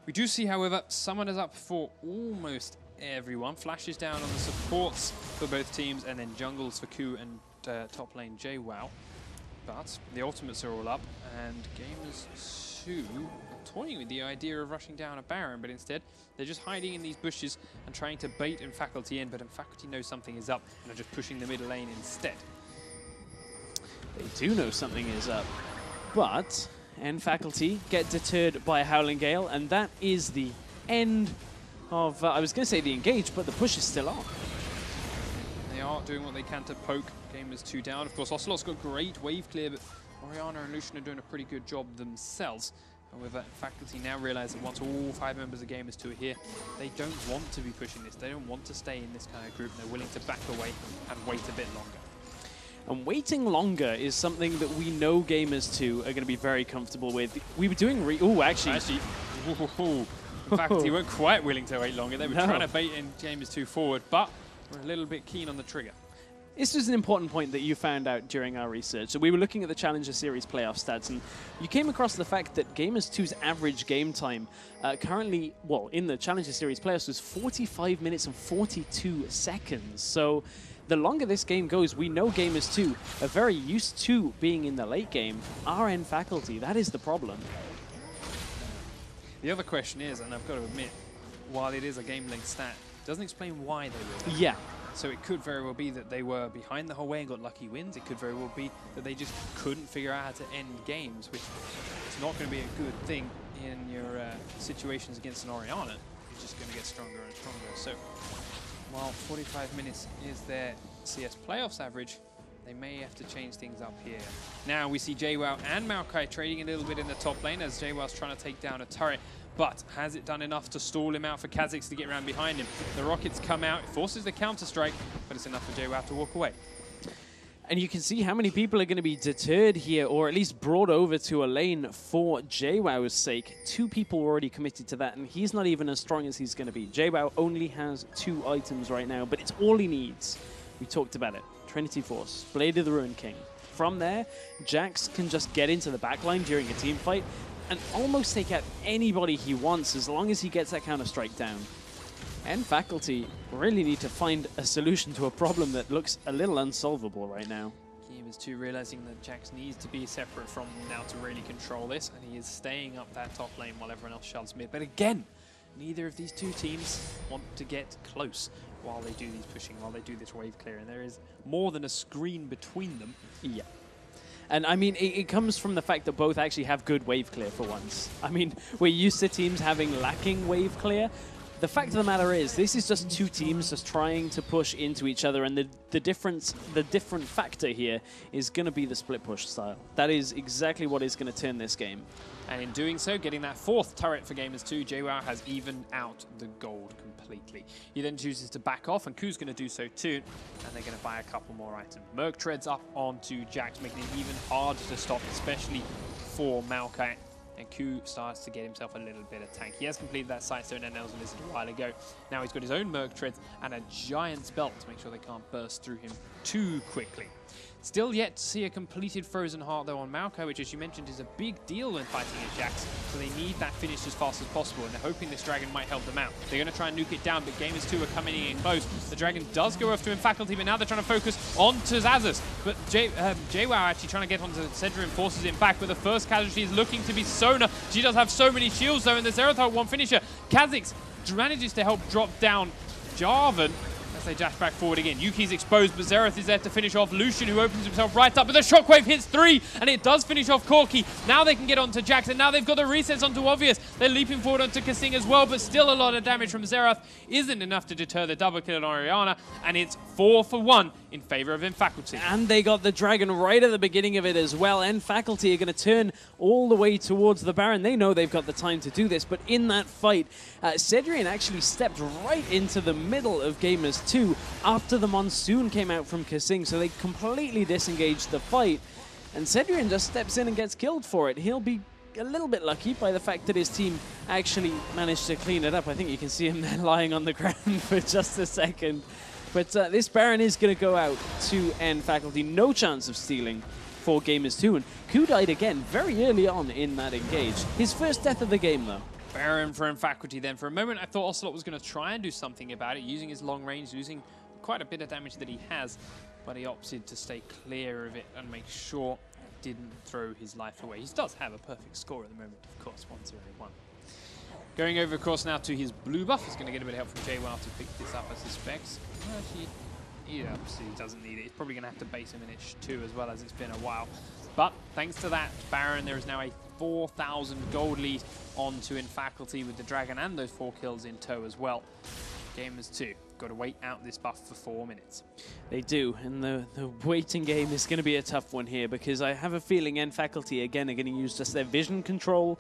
We do see, however, someone is up for almost everyone. Flashes down on the supports for both teams, and then jungles for Ku and top lane JWoww. But the ultimates are all up, and Gamers2 are toying with the idea of rushing down a Baron, but instead they're just hiding in these bushes and trying to bait Faculty in, but Faculty knows something is up and are just pushing the mid lane instead. They do know something is up, but Faculty get deterred by a Howling Gale, and that is the end of, I was going to say the engage, but the push is still on. They are doing what they can to poke Gamers2 down. Of course, Ocelot's got great wave clear, but Orianna and Lucian are doing a pretty good job themselves. However, Faculty now realize that once all 5 members of Gamers2 are here, they don't want to be pushing this. They don't want to stay in this kind of group. They're willing to back away and wait a bit longer. And waiting longer is something that we know Gamers2 are going to be very comfortable with. We were doing actually, Faculty weren't quite willing to wait longer. They were trying to bait in Gamers2 forward, but we're a little bit keen on the trigger. This was an important point that you found out during our research. So we were looking at the Challenger Series playoff stats, and you came across the fact that Gamers2's average game time currently, well, in the Challenger Series playoffs was 45 minutes and 42 seconds. So the longer this game goes, we know Gamers2 are very used to being in the late game. RN Faculty, that is the problem. The other question is, and I've got to admit, while it is a game length stat, it doesn't explain why they will. Yeah. So it could very well be that they were behind the whole way and got lucky wins. It could very well be that they just couldn't figure out how to end games, which is not going to be a good thing in your situations against an Orianna. It's just going to get stronger and stronger. So while 45 minutes is their CS playoffs average, they may have to change things up here. Now we see JWoww and Maokai trading a little bit in the top lane as JWoww's trying to take down a turret. But has it done enough to stall him out for Kha'Zix to get around behind him? The rockets come out, it forces the counter-strike, but it's enough for JWoww to walk away. And you can see how many people are going to be deterred here, or at least brought over to a lane for JWoww's sake. 2 people already committed to that, and he's not even as strong as he's going to be. JWoww only has 2 items right now, but it's all he needs. We talked about it. Trinity Force, Blade of the Ruined King. From there, Jax can just get into the backline during a team fight and almost take out anybody he wants as long as he gets that counter-strike down. And Faculty really need to find a solution to a problem that looks a little unsolvable right now. Gamers2 realizing that Jax needs to be separate from them now to really control this, and he is staying up that top lane while everyone else shoves mid. But again, neither of these 2 teams want to get close while they do these pushing, while they do this wave clear, and there is more than a screen between them. Yeah. And I mean, it comes from the fact that both actually have good wave clear for once. I mean, we're used to teams having lacking wave clear. The fact of the matter is, this is just 2 teams just trying to push into each other, and the different factor here is going to be the split push style. That is exactly what is going to turn this game. And in doing so, getting that 4th turret for Gamers2, JWoww has evened out the gold completely. He then chooses to back off, and Ku's going to do so too, and they're going to buy a couple more items. Merc treads up onto Jax, making it even harder to stop, especially for Maokai. And Ku starts to get himself a little bit of tank. He has completed that Sightstone and Nails Lizard a while ago. Now he's got his own Merc treads and a Giant's Belt to make sure they can't burst through him too quickly. Still yet to see a completed Frozen Heart, though, on Maokai, which, as you mentioned, is a big deal when fighting at Jax. So they need that finish as fast as possible, and they're hoping this Dragon might help them out. They're going to try and nuke it down, but Gamers2 are coming in close. The Dragon does go off to Faculty, but now they're trying to focus onto Xaxus. But JWoww actually trying to get onto Cedra and forces him back, but the first casualty is looking to be Sona. She does have so many shields, though, and the Xerath one finisher. Kha'Zix manages to help drop down Jarvan as they dash back forward again. Yuki's exposed, but Xerath is there to finish off Lucian, who opens himself right up, but the shockwave hits 3, and it does finish off Corki. Now they can get onto Jax, and now they've got the resets onto Obvious. They're leaping forward onto Kasing as well, but still a lot of damage from Xerath isn't enough to deter the double kill on Orianna, and it's 4 for 1 in favor of Faculty. And they got the Dragon right at the beginning of it as well, and Faculty are going to turn all the way towards the Baron. They know they've got the time to do this, but in that fight, Cedrian actually stepped right into the middle of Gamers2 after the Monsoon came out from Kasing, so they completely disengaged the fight, and Cedrian just steps in and gets killed for it. He'll be a little bit lucky by the fact that his team actually managed to clean it up. I think you can see him there lying on the ground for just a second. But this Baron is going to go out to end Faculty. No chance of stealing for Gamers2. And Ku died again very early on in that engage. His first death of the game, though. Baron for Faculty then. For a moment, I thought Ocelot was going to try and do something about it, using his long range, using quite a bit of damage that he has. But he opted to stay clear of it and make sure he didn't throw his life away. He does have a perfect score at the moment, of course, 1-0-1. Going over, of course, now to his blue buff. He's going to get a bit of help from JWoww to pick this up as his specs. Actually, he absolutely doesn't need it. He's probably going to have to base him in it too, as well as it's been a while. But thanks to that Baron, there is now a 4,000 gold lead onto Faculty with the Dragon and those 4 kills in tow as well. Gamers2 got to wait out this buff for 4 minutes. They do, and the waiting game is going to be a tough one here, because I have a feeling Faculty again are going to use just their vision control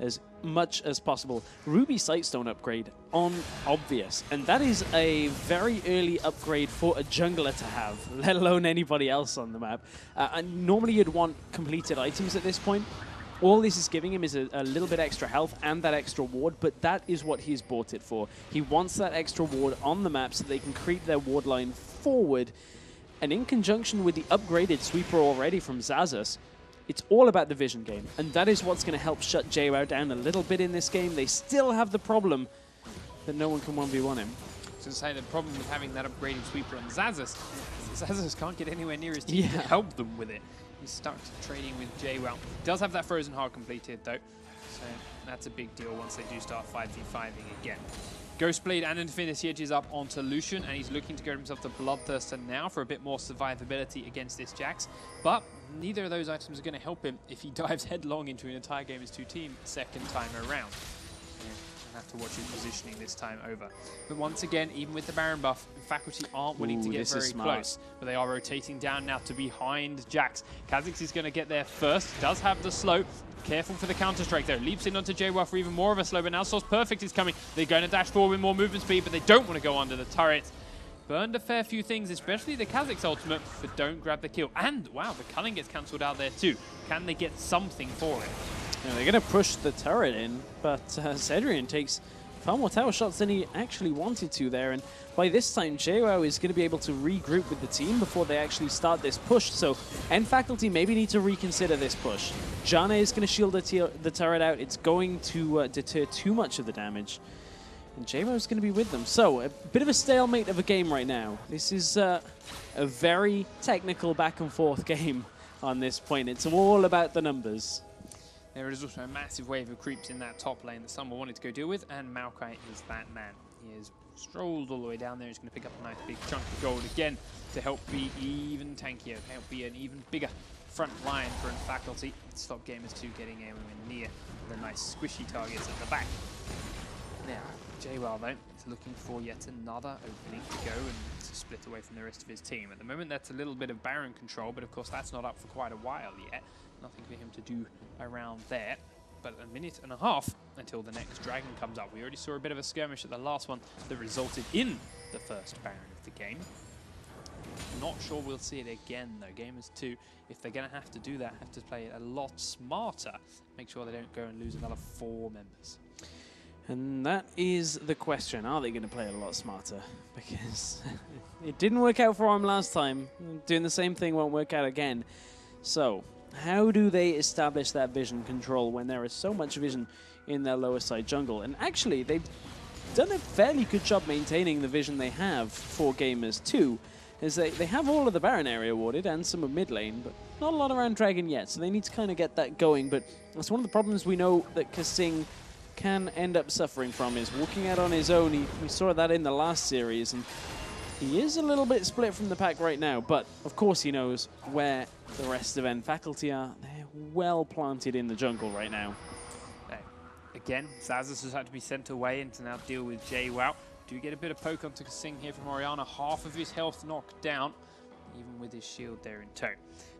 as much as possible. Ruby Sightstone upgrade on Obvious, and that is a very early upgrade for a jungler to have, let alone anybody else on the map. And normally you'd want completed items at this point. All this is giving him is a little bit extra health and that extra ward, but that is what he's bought it for. He wants that extra ward on the map so they can creep their ward line forward. And in conjunction with the upgraded sweeper already from Xaxus, it's all about the vision game, and that is what's going to help shut JWoww down a little bit in this game. They still have the problem that no one can 1v1 him. So to say the problem with having that upgraded sweeper on Xaxus is Xaxus can't get anywhere near his team to help them with it. He's stuck trading with JWoww. He does have that Frozen Heart completed though, so that's a big deal once they do start 5v5ing again. Ghostblade and Infinity Edge is up onto Lucian, and he's looking to go himself to Bloodthirster now for a bit more survivability against this Jax. But neither of those items are going to help him if he dives headlong into an entire Gamers2 team second time around. I'll have to watch his positioning this time over. But once again, even with the Baron buff, Faculty aren't willing to get very close. But they are rotating down now to behind Jax. Kha'Zix is going to get there first. Does have the slow. Careful for the counter-strike though. Leaps in onto JWoww for even more of a slow, but now Source Perfect is coming. They're going to dash forward with more movement speed, but they don't want to go under the turret. Burned a fair few things, especially the Kha'Zix ultimate, but don't grab the kill. And, wow, the culling gets cancelled out there too. Can they get something for it? Yeah, they're going to push the turret in, but Cedrian takes far more tower shots than he actually wanted to there. And by this time, JWoww is going to be able to regroup with the team before they actually start this push. So Faculty maybe need to reconsider this push. Janna is going to shield the turret out. It's going to deter too much of the damage. And JWoww is going to be with them. So a bit of a stalemate of a game right now. This is a very technical back and forth game on this point. It's all about the numbers. There is also a massive wave of creeps in that top lane that someone wanted to go deal with, and Maokai is that man. He has strolled all the way down there. He's going to pick up a nice big chunk of gold again to help be even tankier, help be an even bigger front line for Faculty. Stop Gamers2 getting anywhere near the nice squishy targets at the back. Now, JWoww though is looking for yet another opening to go and to split away from the rest of his team. At the moment, that's a little bit of Baron control, but of course that's not up for quite a while yet. Nothing for him to do around there. But a minute and a half until the next dragon comes up. We already saw a bit of a skirmish at the last one that resulted in the first Baron of the game. Not sure we'll see it again though. Gamers2, if they're going to have to do that, have to play it a lot smarter. Make sure they don't go and lose another 4 members. And that is the question. Are they going to play it a lot smarter? Because it didn't work out for them last time. Doing the same thing won't work out again. So how do they establish that vision control when there is so much vision in their lower side jungle? And actually, they've done a fairly good job maintaining the vision they have for Gamers2, as they have all of the Baron area warded and some of mid lane, but not a lot around Dragon yet, so they need to kind of get that going. But that's one of the problems we know that Kasing can end up suffering from, is walking out on his own. We saw that in the last series, and he is a little bit split from the pack right now, but of course he knows where the rest of Faculty are. They're well planted in the jungle right now. Again, Xaxus has had to be sent away and to now deal with JWoww. Do get a bit of poke onto Kasing here from Orianna. Half of his health knocked down, even with his shield there in tow.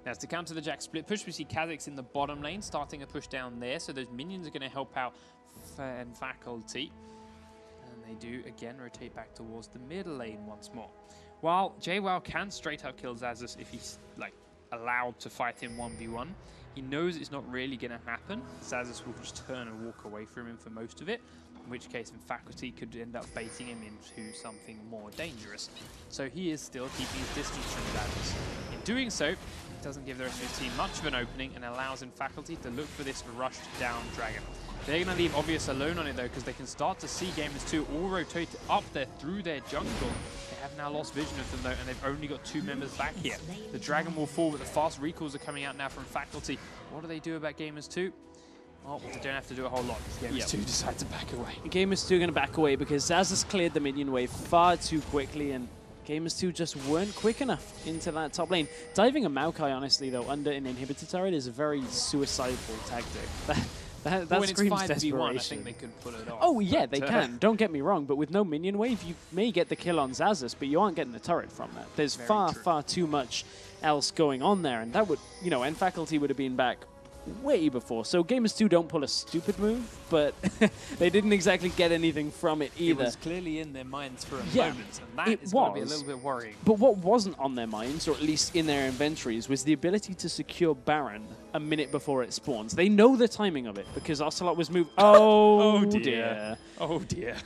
Now, to counter the Jax split push, we see Kha'Zix in the bottom lane, starting a push down there, so those minions are going to help out Faculty. And they do, again, rotate back towards the middle lane once more. While JWoww can straight up kill Xaxus if he's allowed to fight him 1v1, he knows it's not really going to happen. Xaxus will just turn and walk away from him for most of it, in which case Faculty could end up baiting him into something more dangerous. So he is still keeping his distance from Xaxus. In doing so, it doesn't give the rest of his team much of an opening and allows Faculty to look for this rushed down dragon. They're going to leave Obvious alone on it though, because they can start to see Gamers2 all rotate up there through their jungle. They have now lost vision of them though, and they've only got 2 members back here. The dragon will fall, but the fast recalls are coming out now from Faculty. What do they do about Gamers2? Well, they don't have to do a whole lot, because Gamers2 decide to back away. Gamers2 are going to back away because Xaxus cleared the minion wave far too quickly, and Gamers2 just weren't quick enough into that top lane. Diving a Maokai, honestly, though, under an inhibitor turret is a very suicidal tactic. That screams desperation. I think they could pull it off. Oh, yeah, they can. Don't get me wrong, but with no minion wave, you may get the kill on Xaxus, but you aren't getting the turret from that. There's far too much else going on there, and that would, Faculty would have been back way before. So Gamers2 don't pull a stupid move, but they didn't exactly get anything from it either. It was clearly in their minds for a moment, and that is going to be a little bit worrying. But what wasn't on their minds, or at least in their inventories, was the ability to secure Baron a minute before it spawns. They know the timing of it, because Ocelot was moved. Oh, dear. Oh, dear.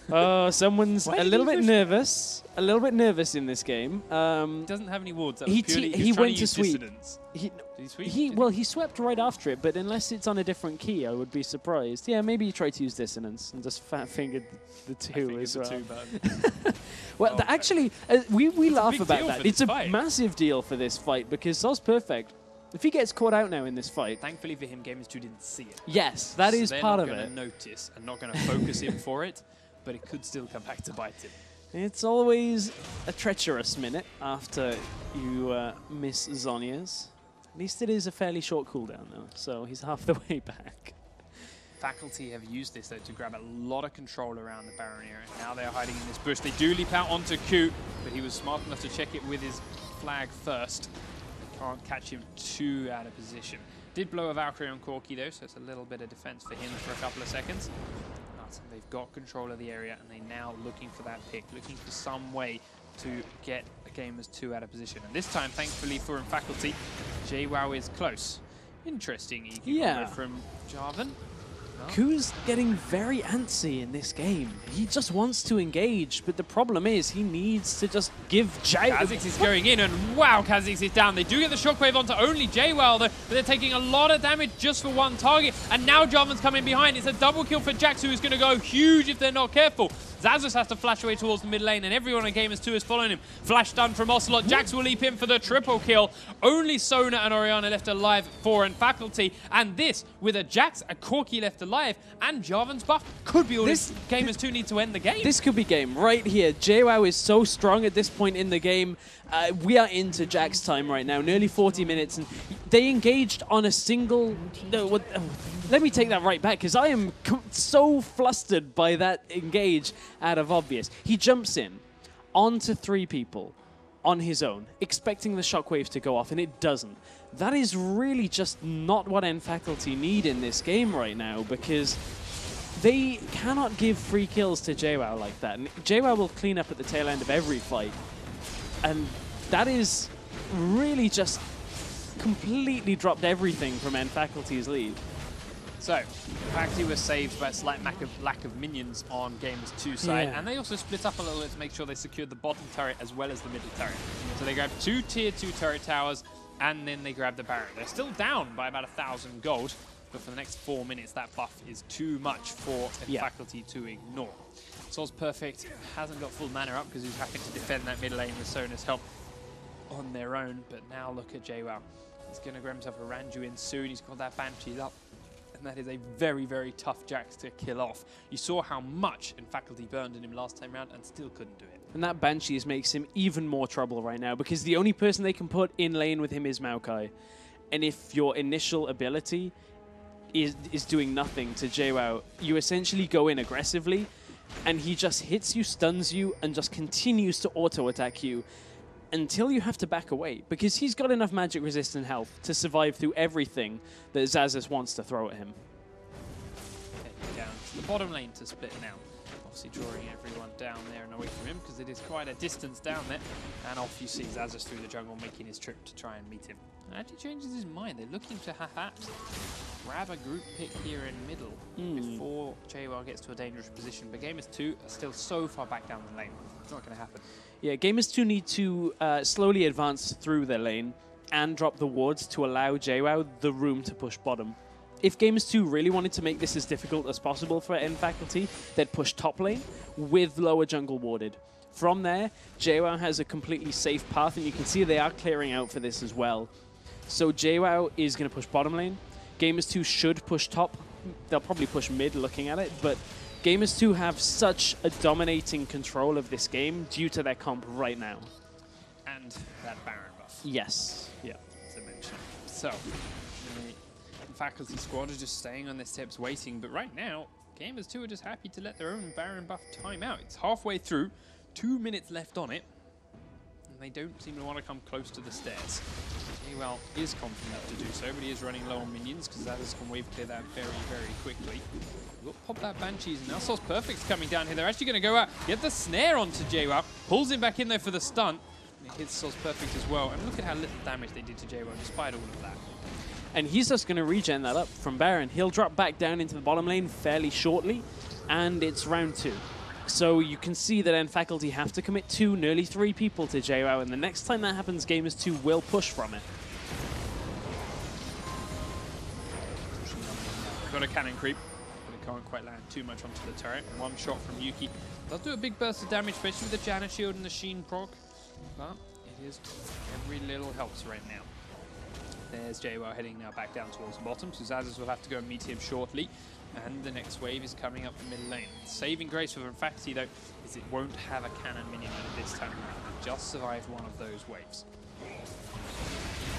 Someone's a little bit nervous. A little bit nervous in this game. He doesn't have any wards. That he went to sweep. Did he sweep? Well, he swept right after it, but unless it's on a different key, I would be surprised. Yeah, maybe he tried to use Dissonance and just fat-fingered the 2 as well. Well, actually, we laugh about that. It's a massive deal for this fight, because Zos Perfect, if he gets caught out now in this fight... Thankfully for him, Gamers2 didn't see it. Yes, that is part of it. They're not going to notice and not going to focus him for it. but it could still come back to bite him. It's always a treacherous minute after you miss Zhonya's. At least it is a fairly short cooldown, though, so he's half the way back. Faculty have used this, though, to grab a lot of control around the Baron area. Now they're hiding in this bush. They do leap out onto Q, but he was smart enough to check it with his flag first. They can't catch him too out of position. Did blow a Valkyrie on Corki, though, so it's a little bit of defense for him for a couple of seconds. But they've got control of the area, and they're now looking for that pick, looking for some way to get Gamers2 out of position. And this time, thankfully for Faculty, JWoww is close. Interesting EQ from Jarvan. Q's getting very antsy in this game. He just wants to engage, but the problem is he needs to just give Kha'Zix is going in, and wow, Kha'Zix is down. They do get the shockwave onto only JWoww, though, but they're taking a lot of damage just for one target. And now Jarvan's coming behind. It's a double kill for Jax, who is going to go huge if they're not careful. Xaxus has to flash away towards the mid lane, and everyone on Gamers2 is following him. Flash done from Ocelot. Jax will leap in for the triple kill. Only Sona and Orianna left alive for Faculty. And this, with a Jax, a Corki left alive, and Jarvan's buff, could be all this Gamers2 need to end the game. This could be game right here. JWoww is so strong at this point in the game. We are into Jax time right now, nearly 40 minutes, and they engaged on a single... No, let me take that right back, because I am so flustered by that engage out of obvious. He jumps in onto 3 people on his own, expecting the shockwave to go off, and it doesn't. That is really just not what Faculty need in this game right now, because they cannot give free kills to JWoww like that. And JWoww will clean up at the tail end of every fight. And that is really just completely dropped everything from Faculty's lead. So, Faculty was saved by a slight lack of minions on Gamers2 side, and they also split up a little bit to make sure they secured the bottom turret as well as the middle turret. So they grabbed 2 tier 2 turret towers, and then they grabbed the Baron. They're still down by about 1,000 gold, but for the next 4 minutes, that buff is too much for Faculty to ignore. Sol's Perfect hasn't got full mana up because he's having to defend that mid lane with Sona's help on their own, but now look at JWoww. He's going to grab himself a Ranju in soon. He's got that Banshee up. And that is a very, very tough Jax to kill off. You saw how much Faculty burned in him last time round and still couldn't do it. And that Banshees makes him even more trouble right now, because the only person they can put in lane with him is Maokai. And if your initial ability is doing nothing to JWoww, you essentially go in aggressively, and he just hits you, stuns you, and just continues to auto-attack you until you have to back away, because he's got enough magic resistant health to survive through everything that Xaxus wants to throw at him. Heading down to the bottom lane to split now. Obviously drawing everyone down there and away from him, because it is quite a distance down there. And off you see Xaxus through the jungle making his trip to try and meet him. And actually changes his mind. They're looking to perhaps grab a group pick here in middle before JWoww gets to a dangerous position. But Gamers2 are still so far back down the lane. It's not going to happen. Yeah, Gamers2 need to slowly advance through their lane and drop the wards to allow JWoww the room to push bottom. If Gamers2 really wanted to make this as difficult as possible for Faculty, they'd push top lane with lower jungle warded. From there, JWoww has a completely safe path, and you can see they are clearing out for this as well. So JWoww is going to push bottom lane. Gamers2 should push top. They'll probably push mid looking at it, but Gamers2 have such a dominating control of this game due to their comp right now. And that Baron buff. Yes. Yeah. To mention. So, the Faculty squad are just staying on their steps waiting, but right now, Gamers2 are just happy to let their own Baron buff time out. It's halfway through, 2 minutes left on it, and they don't seem to want to come close to the stairs. JWoww is confident to do so, but he is running low on minions because Xaxus can wave clear that very, very quickly. We'll pop that Banshees, and now Sol's Perfect's coming down here. They're actually going to go out, get the snare onto JWoww, pulls him back in there for the stun, and it hits Sol's Perfect as well. And look at how little damage they did to JWoww despite all of that. And he's just going to regen that up from Baron. He'll drop back down into the bottom lane fairly shortly, and it's round 2. So you can see that Faculty have to commit 2, nearly 3 people to JWoww, and the next time that happens, Gamers2 will push from it. Got a cannon creep, but it can't quite land too much onto the turret. One shot from Yuki does do a big burst of damage, especially with the Janna shield and the Sheen proc, but it is every little helps right now. There's JWoww heading now back down towards the bottom, so Xaxus will have to go and meet him shortly. And the next wave is coming up the mid lane. Saving grace for Faculty, though, is it won't have a cannon minion at this time around. It just survived one of those waves.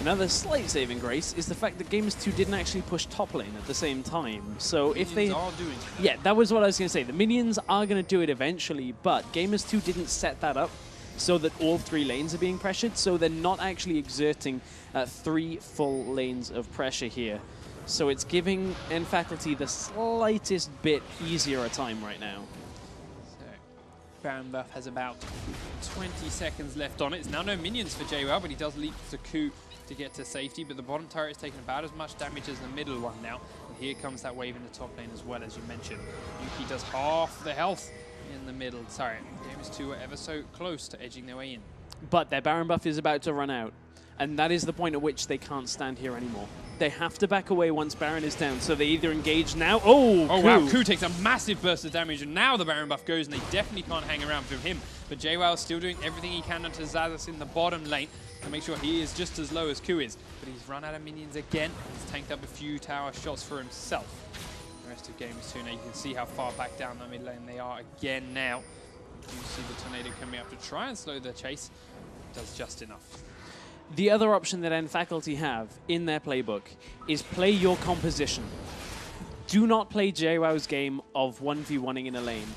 Another slight saving grace is the fact that Gamers2 didn't actually push top lane at the same time. So if they are doing it. Yeah, that was what I was going to say. The minions are going to do it eventually, but Gamers2 didn't set that up so that all 3 lanes are being pressured, so they're not actually exerting 3 full lanes of pressure here. So it's giving Faculty the slightest bit easier a time right now. So Baron buff has about 20 seconds left on it. It's now no minions for JWoww, but he does leap to Ku to get to safety, but the bottom turret is taking about as much damage as the middle one now. And here comes that wave in the top lane as well, as you mentioned. Yuki does half the health in the middle. Sorry, Gamers2 were ever so close to edging their way in. But their Baron buff is about to run out, and that is the point at which they can't stand here anymore. They have to back away once Baron is down, so they either engage now. Oh, wow, Ku takes a massive burst of damage, and now the Baron buff goes, and they definitely can't hang around for him. But JWoww is still doing everything he can onto Xaxus in the bottom lane to make sure he is just as low as Ku is. But he's run out of minions again. He's tanked up a few tower shots for himself. The rest of Gamers2 now, you can see how far back down the mid lane they are again now. You see the tornado coming up to try and slow the chase. It does just enough. The other option that Faculty have in their playbook is play your composition. Do not play JWoww's game of 1v1ing in a lane.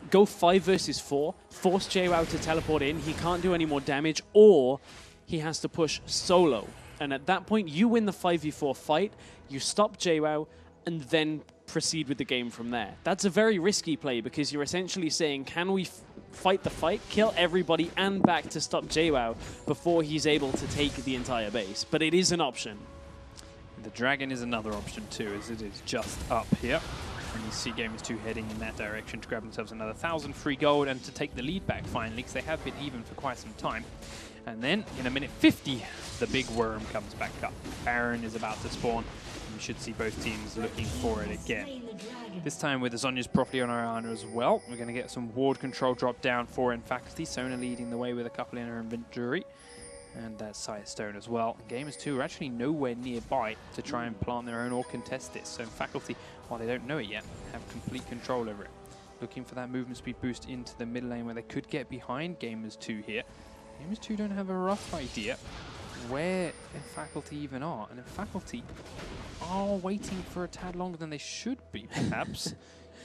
Go 5 versus 4, force JWoww to teleport in, he can't do any more damage, or he has to push solo. And at that point, you win the 5v4 fight, you stop JWoww, and then proceed with the game from there. That's a very risky play because you're essentially saying, can we fight the fight, kill everybody, and back to stop JWoww before he's able to take the entire base? But it is an option. The dragon is another option too, as it is just up here. And you see Gamers2 heading in that direction to grab themselves another 1,000 free gold and to take the lead back finally, because they have been even for quite some time. And then, in a minute 50, the big worm comes back up. Baron is about to spawn. You should see both teams looking for it again. This time with the Zhonya's properly on our honor as well. We're going to get some ward control drop down for Faculty. Sona leading the way with a couple in her inventory. And that Sire Stone as well. Gamers2 are actually nowhere nearby to try and plant their own or contest this. So Faculty, while they don't know it yet, have complete control over it. Looking for that movement speed boost into the mid lane where they could get behind Gamers2 here. Gamers2 don't have a rough idea where Faculty even are. And Faculty are waiting for a tad longer than they should be, perhaps,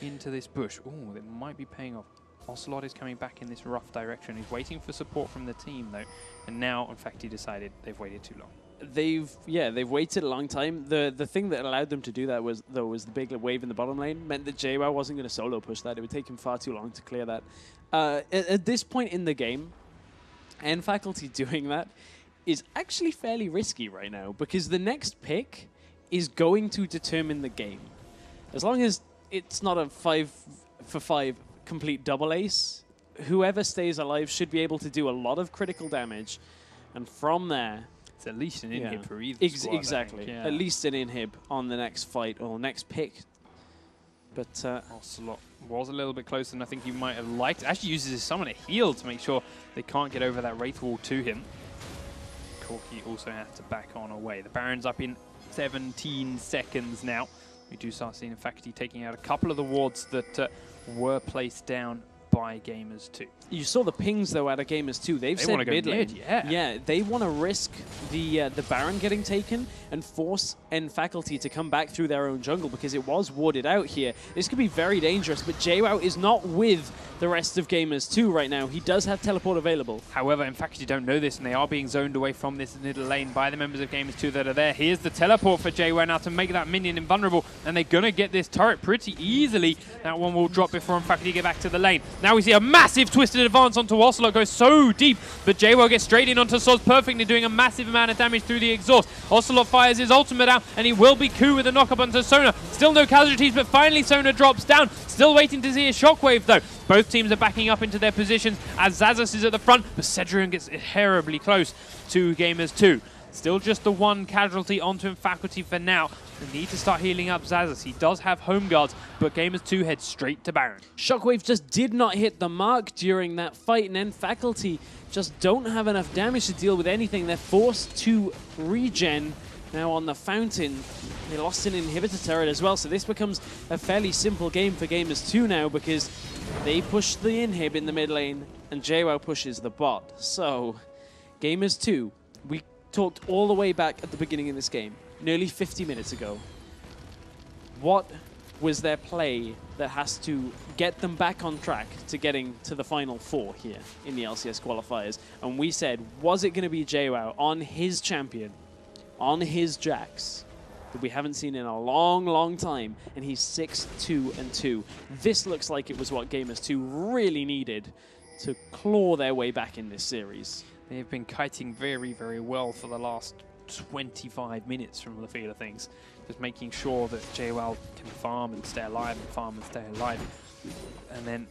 into this bush. Oh, that might be paying off. Ocelot is coming back in this rough direction. He's waiting for support from the team, though. And now, in fact, he decided they've waited too long. They've waited a long time. The thing that allowed them to do that was the big wave in the bottom lane. Meant that JWoww wasn't going to solo push that. It would take him far too long to clear that. At this point in the game, Faculty doing that is actually fairly risky right now, because the next pick is going to determine the game. As long as it's not a 5-for-5 complete double ace, whoever stays alive should be able to do a lot of critical damage, and from there, it's at least an inhib for either squad, exactly. At least an inhib on the next fight or next pick. But Ocelot was a little bit closer than I think he might have liked. Actually uses his summon to heal to make sure they can't get over that Wraith Wall to him. Corki also has to back on away. The Baron's up in 17 seconds now. We do start seeing Faculty taking out a couple of the wards that were placed down by Gamers2. You saw the pings though out of Gamers2. They said mid lane. Yeah, they want to risk the Baron getting taken and force Faculty to come back through their own jungle, because it was warded out here. This could be very dangerous, but JWoww is not with the rest of Gamers2 right now. He does have teleport available. However, Faculty don't know this, and they are being zoned away from this middle lane by the members of Gamers2 that are there. Here's the teleport for JWoww now to make that minion invulnerable, and they're going to get this turret pretty easily. That one will drop before Faculty get back to the lane. Now we see a massive twisted advance onto Ocelot, goes so deep, but JWoww gets straight in onto Soz perfectly, doing a massive amount of damage through the exhaust. Ocelot fires his ultimate out, and he will be Ku with a knock-up onto Sona. Still no casualties, but finally Sona drops down. Still waiting to see a shockwave, though. Both teams are backing up into their positions as Xaxus is at the front, but Cedric gets terribly close to Gamers2. Still just the one casualty onto Faculty for now. They need to start healing up Xaxus. He does have home guards, but Gamers2 head straight to Baron. Shockwave just did not hit the mark during that fight, and Faculty just don't have enough damage to deal with anything. They're forced to regen Now on the Fountain, they lost an inhibitor turret as well, so this becomes a fairly simple game for Gamers2 now because they push the inhib in the mid lane and JWoww pushes the bot. So Gamers2, we talked all the way back at the beginning of this game, nearly 50 minutes ago. What was their play that has to get them back on track to getting to the Final Four here in the LCS qualifiers? And we said, was it going to be JWoww on his champion, on his Jax, that we haven't seen in a long, long time, and he's 6-2-2. This looks like it was what Gamers2 really needed to claw their way back in this series. They've been kiting very, very well for the last 25 minutes from the feel of things. Just making sure that JWoww can farm and stay alive and farm and stay alive. And then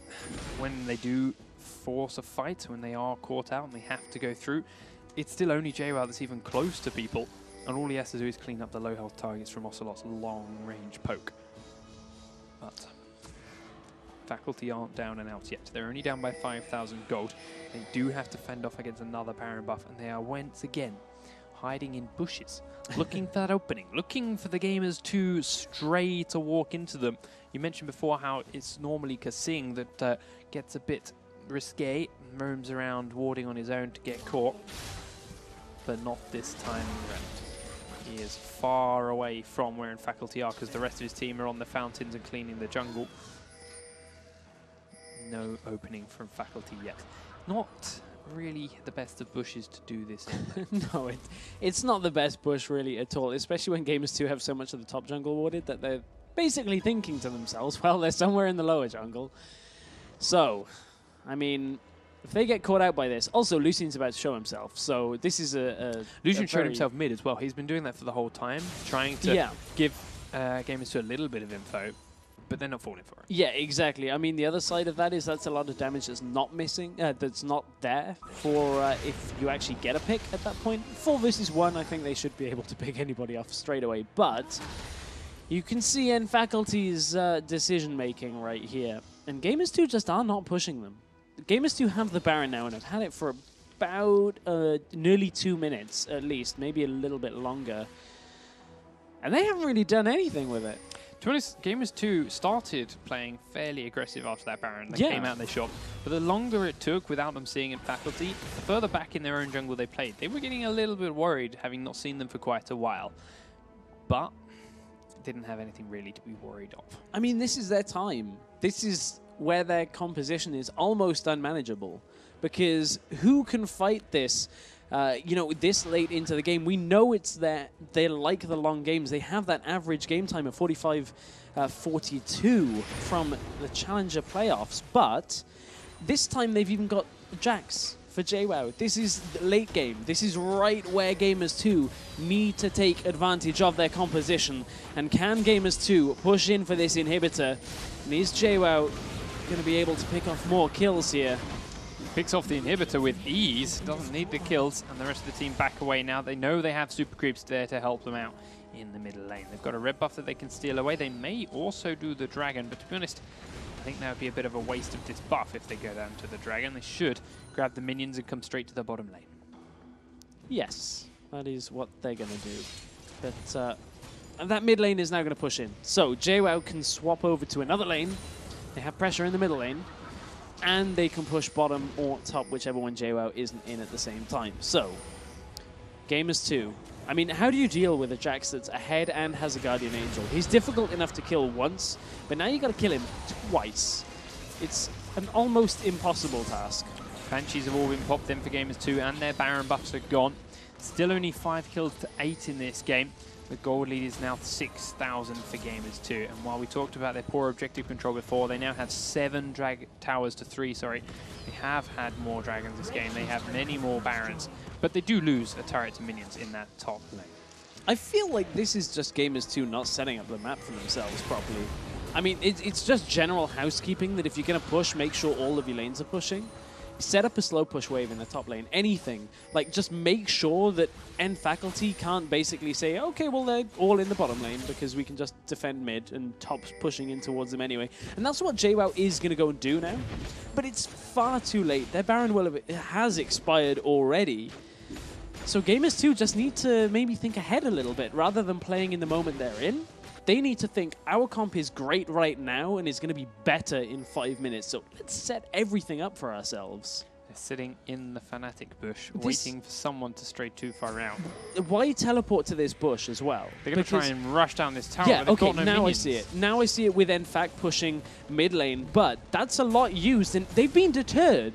when they do force a fight, when they are caught out and they have to go through, it's still only JWoww that's even close to people. And all he has to do is clean up the low health targets from Ocelot's long range poke. But Faculty aren't down and out yet. They're only down by 5,000 gold. They do have to fend off against another Baron buff, and they are once again hiding in bushes, looking for that opening, looking for the Gamers2 stray to walk into them. You mentioned before how it's normally Kasing that gets a bit risque, roams around warding on his own to get caught, but not this time around. He is far away from where in Faculty are because the rest of his team are on the fountains and cleaning the jungle. No opening from Faculty yet. Not really the best of bushes to do this in. No, it's not the best bush really at all, especially when Gamers2 have so much of the top jungle warded that they're basically thinking to themselves, well, they're somewhere in the lower jungle. So, I mean, if they get caught out by this, also Lucian's about to show himself, so this is Lucian showed himself mid as well. He's been doing that for the whole time, trying to give Gamers2 a little bit of info, but they're not falling for it. Yeah, exactly. I mean, the other side of that is that's a lot of damage that's not missing, that's not there for if you actually get a pick at that point. 4 versus 1, I think they should be able to pick anybody off straight away, but you can see in Faculty's decision-making right here, and Gamers2 just are not pushing them. Gamers2 have the Baron now and have had it for about nearly 2 minutes at least, maybe a little bit longer, and they haven't really done anything with it. To be honest, Gamers2 started playing fairly aggressive after that Baron. They came out and they shot. But the longer it took without them seeing in Faculty, the further back in their own jungle they played. They were getting a little bit worried, having not seen them for quite a while. But didn't have anything really to be worried of. I mean, this is their time. This is where their composition is almost unmanageable. Because who can fight this? You know, this late into the game, we know it's that they like the long games. They have that average game time of 45-42 from the Challenger playoffs, but this time they've even got Jax for JWoww. This is the late game. This is right where Gamers2 need to take advantage of their composition. And can Gamers2 push in for this inhibitor? And is JWoww going to be able to pick off more kills here? Picks off the inhibitor with ease, doesn't need the kills, and the rest of the team back away now. They know they have super creeps there to help them out in the middle lane. They've got a red buff that they can steal away. They may also do the dragon, but to be honest, I think that would be a bit of a waste of this buff if they go down to the dragon. They should grab the minions and come straight to the bottom lane. Yes, that is what they're going to do. But that mid lane is now going to push in. So JWoww can swap over to another lane. They have pressure in the middle lane. And they can push bottom or top, whichever one JWoww isn't in at the same time. So, Gamers2. I mean, how do you deal with a Jax that's ahead and has a Guardian Angel? He's difficult enough to kill once, but now you got to kill him twice. It's an almost impossible task. Banshees have all been popped in for Gamers2, and their Baron buffs are gone. Still only 5 kills to 8 in this game. The gold lead is now 6,000 for Gamers2. And while we talked about their poor objective control before, they now have 7 towers to 3, sorry. They have had more dragons this game. They have many more Barons. But they do lose a turret to minions in that top lane. I feel like this is just Gamers2 not setting up the map for themselves properly. I mean, it's just general housekeeping that if you're going to push, make sure all of your lanes are pushing. Set up a slow push wave in the top lane, anything. Like, just make sure that end Faculty can't basically say, okay, well, they're all in the bottom lane because we can just defend mid and top's pushing in towards them anyway. And that's what JWoww is going to go and do now. But it's far too late. Their Baron will have, has expired already. So Gamers2 just need to maybe think ahead a little bit rather than playing in the moment they're in. They need to think our comp is great right now and is going to be better in 5 minutes. So let's set everything up for ourselves. They're sitting in the Fnatic bush, waiting for someone to stray too far out. Why teleport to this bush as well? They're going to try and rush down this tower. Yeah, but okay, got no now minions. I see it. Now I see it with NFAC pushing mid lane, but that's a lot used and they've been deterred.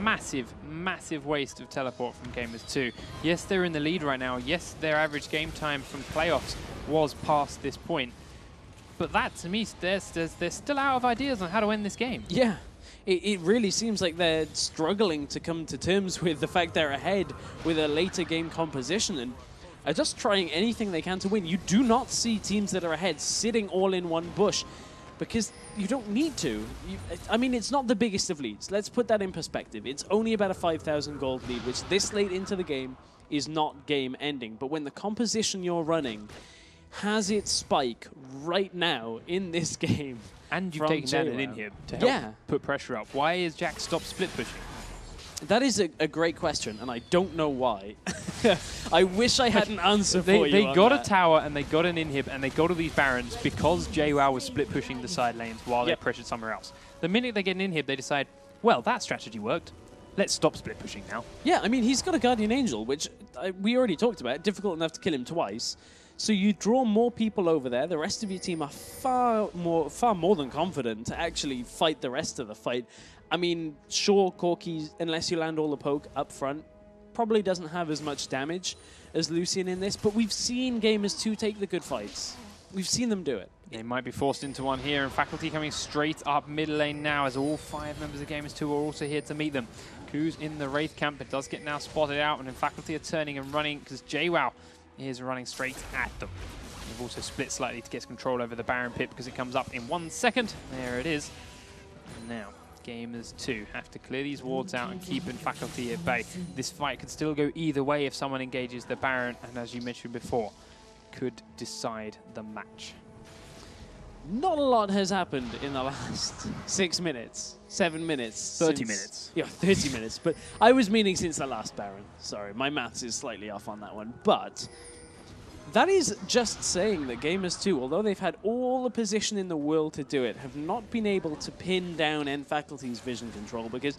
Massive waste of teleport from Gamers2. Yes, they're in the lead right now. Yes, their average game time from playoffs was past this point. But that, to me, they're still out of ideas on how to win this game. Yeah, it really seems like they're struggling to come to terms with the fact they're ahead with a later game composition and are just trying anything they can to win. You do not see teams that are ahead sitting all in one bush, because you don't need to. I mean, it's not the biggest of leads. Let's put that in perspective. It's only about a 5,000 gold lead, which this late into the game is not game ending. But when the composition you're running has its spike right now in this game, and you've taken down an inhib to help put pressure up, why is Jack stopped split pushing? That is a great question, and I don't know why. I wish I had an answer for you. They got a tower and they got an inhib and they got all these barons because JWoww was split pushing the side lanes while they pressured somewhere else. The minute they get an inhib, they decide, well, that strategy worked. Let's stop split pushing now. Yeah, I mean, he's got a Guardian Angel, which we already talked about. Difficult enough to kill him twice. So you draw more people over there. The rest of your team are far more than confident to actually fight the rest of the fight. I mean, sure, Corki, unless you land all the poke up front, probably doesn't have as much damage as Lucian in this, but we've seen Gamers2 take the good fights. We've seen them do it. They might be forced into one here, and Faculty coming straight up mid lane now as all 5 members of Gamers2 are also here to meet them. Ku's in the Wraith camp, it does get now spotted out, and then Faculty are turning and running because JWoww is running straight at them. They've also split slightly to get control over the Baron pit because it comes up in 1 second. There it is. And now Gamers2 have to clear these wards out and keep in Faculty at bay. This fight could still go either way if someone engages the Baron, and as you mentioned before, could decide the match. Not a lot has happened in the last 6 minutes, 7 minutes. 30 minutes. Yeah, 30 minutes. But I was meaning since the last Baron. Sorry, my maths is slightly off on that one. But that is just saying that Gamers2, although they've had all the position in the world to do it, have not been able to pin down NFaculty's vision control because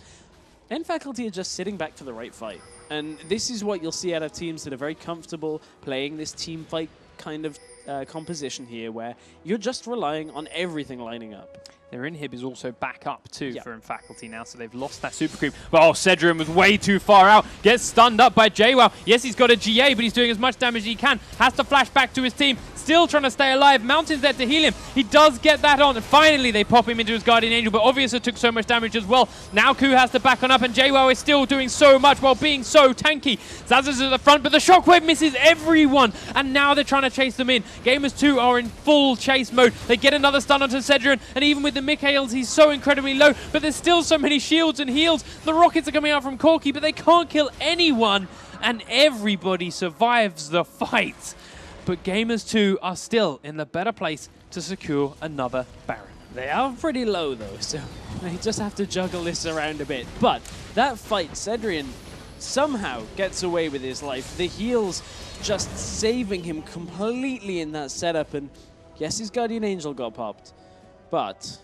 NFaculty are just sitting back for the right fight. And this is what you'll see out of teams that are very comfortable playing this team fight kind of composition here, where you're just relying on everything lining up. Their inhib is also back up too for Faculty now, so they've lost that super creep. Oh, Cedric was way too far out. Gets stunned up by JWoww. Yes, he's got a GA, but he's doing as much damage as he can. Has to flash back to his team. Still trying to stay alive. Mountain's there to heal him. He does get that on, and finally they pop him into his Guardian Angel, but obviously took so much damage as well. Now Ku has to back on up, and JWoww is still doing so much while being so tanky. Zaz is at the front, but the shockwave misses everyone, and now they're trying to chase them in. Gamers2 are in full chase mode. They get another stun onto Cedric, and even with the Mikhails, he's so incredibly low, but there's still so many shields and heals. The rockets are coming out from Corki, but they can't kill anyone, and everybody survives the fight. But Gamers2 are still in the better place to secure another Baron. They are pretty low though, so they just have to juggle this around a bit. But that fight, Cedric somehow gets away with his life. The heals just saving him completely in that setup, and yes, his Guardian Angel got popped, but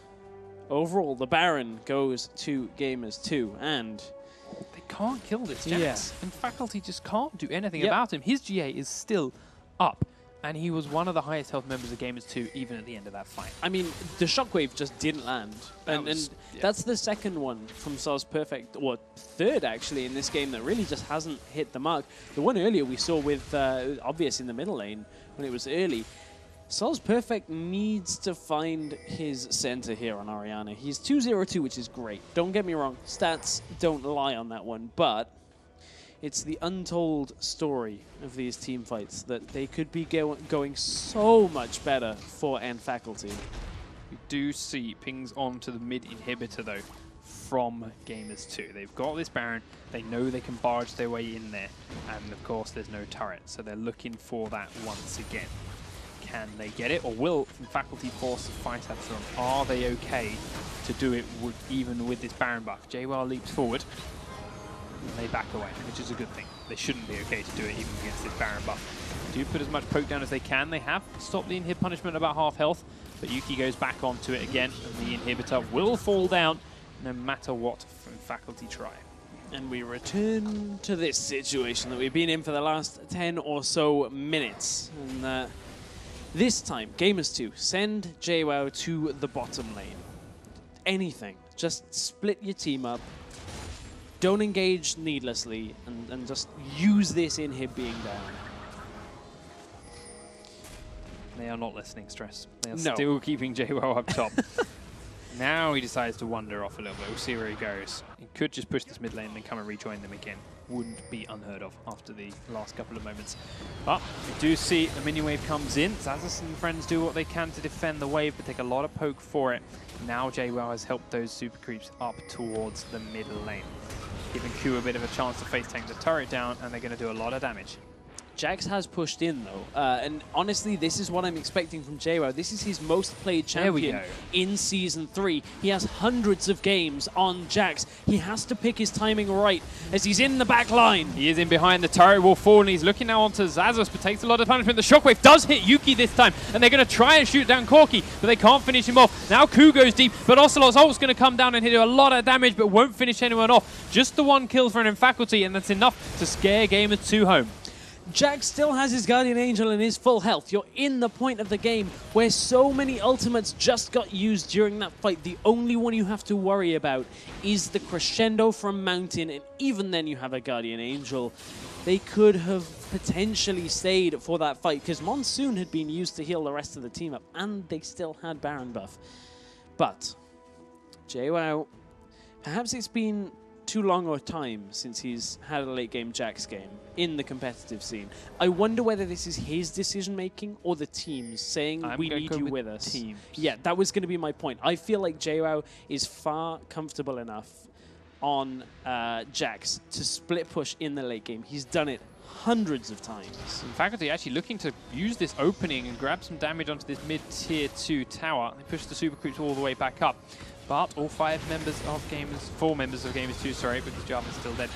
overall the Baron goes to Gamers2, and they can't kill this Jax. And Faculty just can't do anything about him. His GA is still up, and he was one of the highest health members of Gamers2 even at the end of that fight. I mean, the shockwave just didn't land, and that's the second one from Soz Perfect, or third actually in this game, that really just hasn't hit the mark. The one earlier we saw with Obvious in the middle lane when it was early. Soz Perfect needs to find his center here on Orianna. He's 2-0-2, which is great. Don't get me wrong, stats don't lie on that one, but it's the untold story of these team fights that they could be going so much better for NFaculty. We do see pings onto the mid inhibitor though from Gamers2. They've got this Baron, they know they can barge their way in there, and of course there's no turret, so they're looking for that once again. Can they get it, or will Faculty force the fight at them? Are they okay to do it even with this Baron buff? JWoww leaps forward. and they back away, which is a good thing. They shouldn't be okay to do it even against this Baron buff. Do put as much poke down as they can. They have stopped the inhib punishment about half health, but Yuki goes back onto it again, and the inhibitor will fall down no matter what from Faculty try. And we return to this situation that we've been in for the last 10 or so minutes. And this time, Gamers2 send JWoww to the bottom lane. Anything. Just split your team up. Don't engage needlessly, and just use this inhib being down. They are not listening, Stress. They are still keeping JWoww up top. Now he decides to wander off a little bit. We'll see where he goes. He could just push this mid lane and then come and rejoin them again. Wouldn't be unheard of after the last couple of moments. But we do see a mini wave comes in. Zazas and friends do what they can to defend the wave, but take a lot of poke for it. Now JWoww has helped those super creeps up towards the mid lane, giving Q a bit of a chance to face tank the turret down, and they're going to do a lot of damage. Jax has pushed in, though, and honestly, this is what I'm expecting from JWoww. This is his most played champion in Season 3. He has hundreds of games on Jax. He has to pick his timing right as he's in the back line. He is in behind, the turret will fall, and he's looking now onto Zazas, but takes a lot of punishment. The shockwave does hit Yuki this time, and they're going to try and shoot down Corki, but they can't finish him off. Now Ku goes deep, but Ocelot's ult's going to come down and hit a lot of damage, but won't finish anyone off. Just the one kill for an Faculty, and that's enough to scare Gamers2 home. Jax still has his Guardian Angel and his full health. You're in the point of the game where so many ultimates just got used during that fight. The only one you have to worry about is the crescendo from Mountain, and even then you have a Guardian Angel. They could have potentially stayed for that fight because Monsoon had been used to heal the rest of the team up, and they still had Baron buff. But JWoww, perhaps it's been too long a time since he's had a late game Jax game in the competitive scene. I wonder whether this is his decision making or the team's saying we need you with us. Teams. Yeah, that was going to be my point. I feel like JWoww is far comfortable enough on Jax to split push in the late game. He's done it hundreds of times. Faculty actually looking to use this opening and grab some damage onto this mid-tier 2 tower. They push the super creeps all the way back up. But all four members of Gamers2, sorry, because Java's still dead,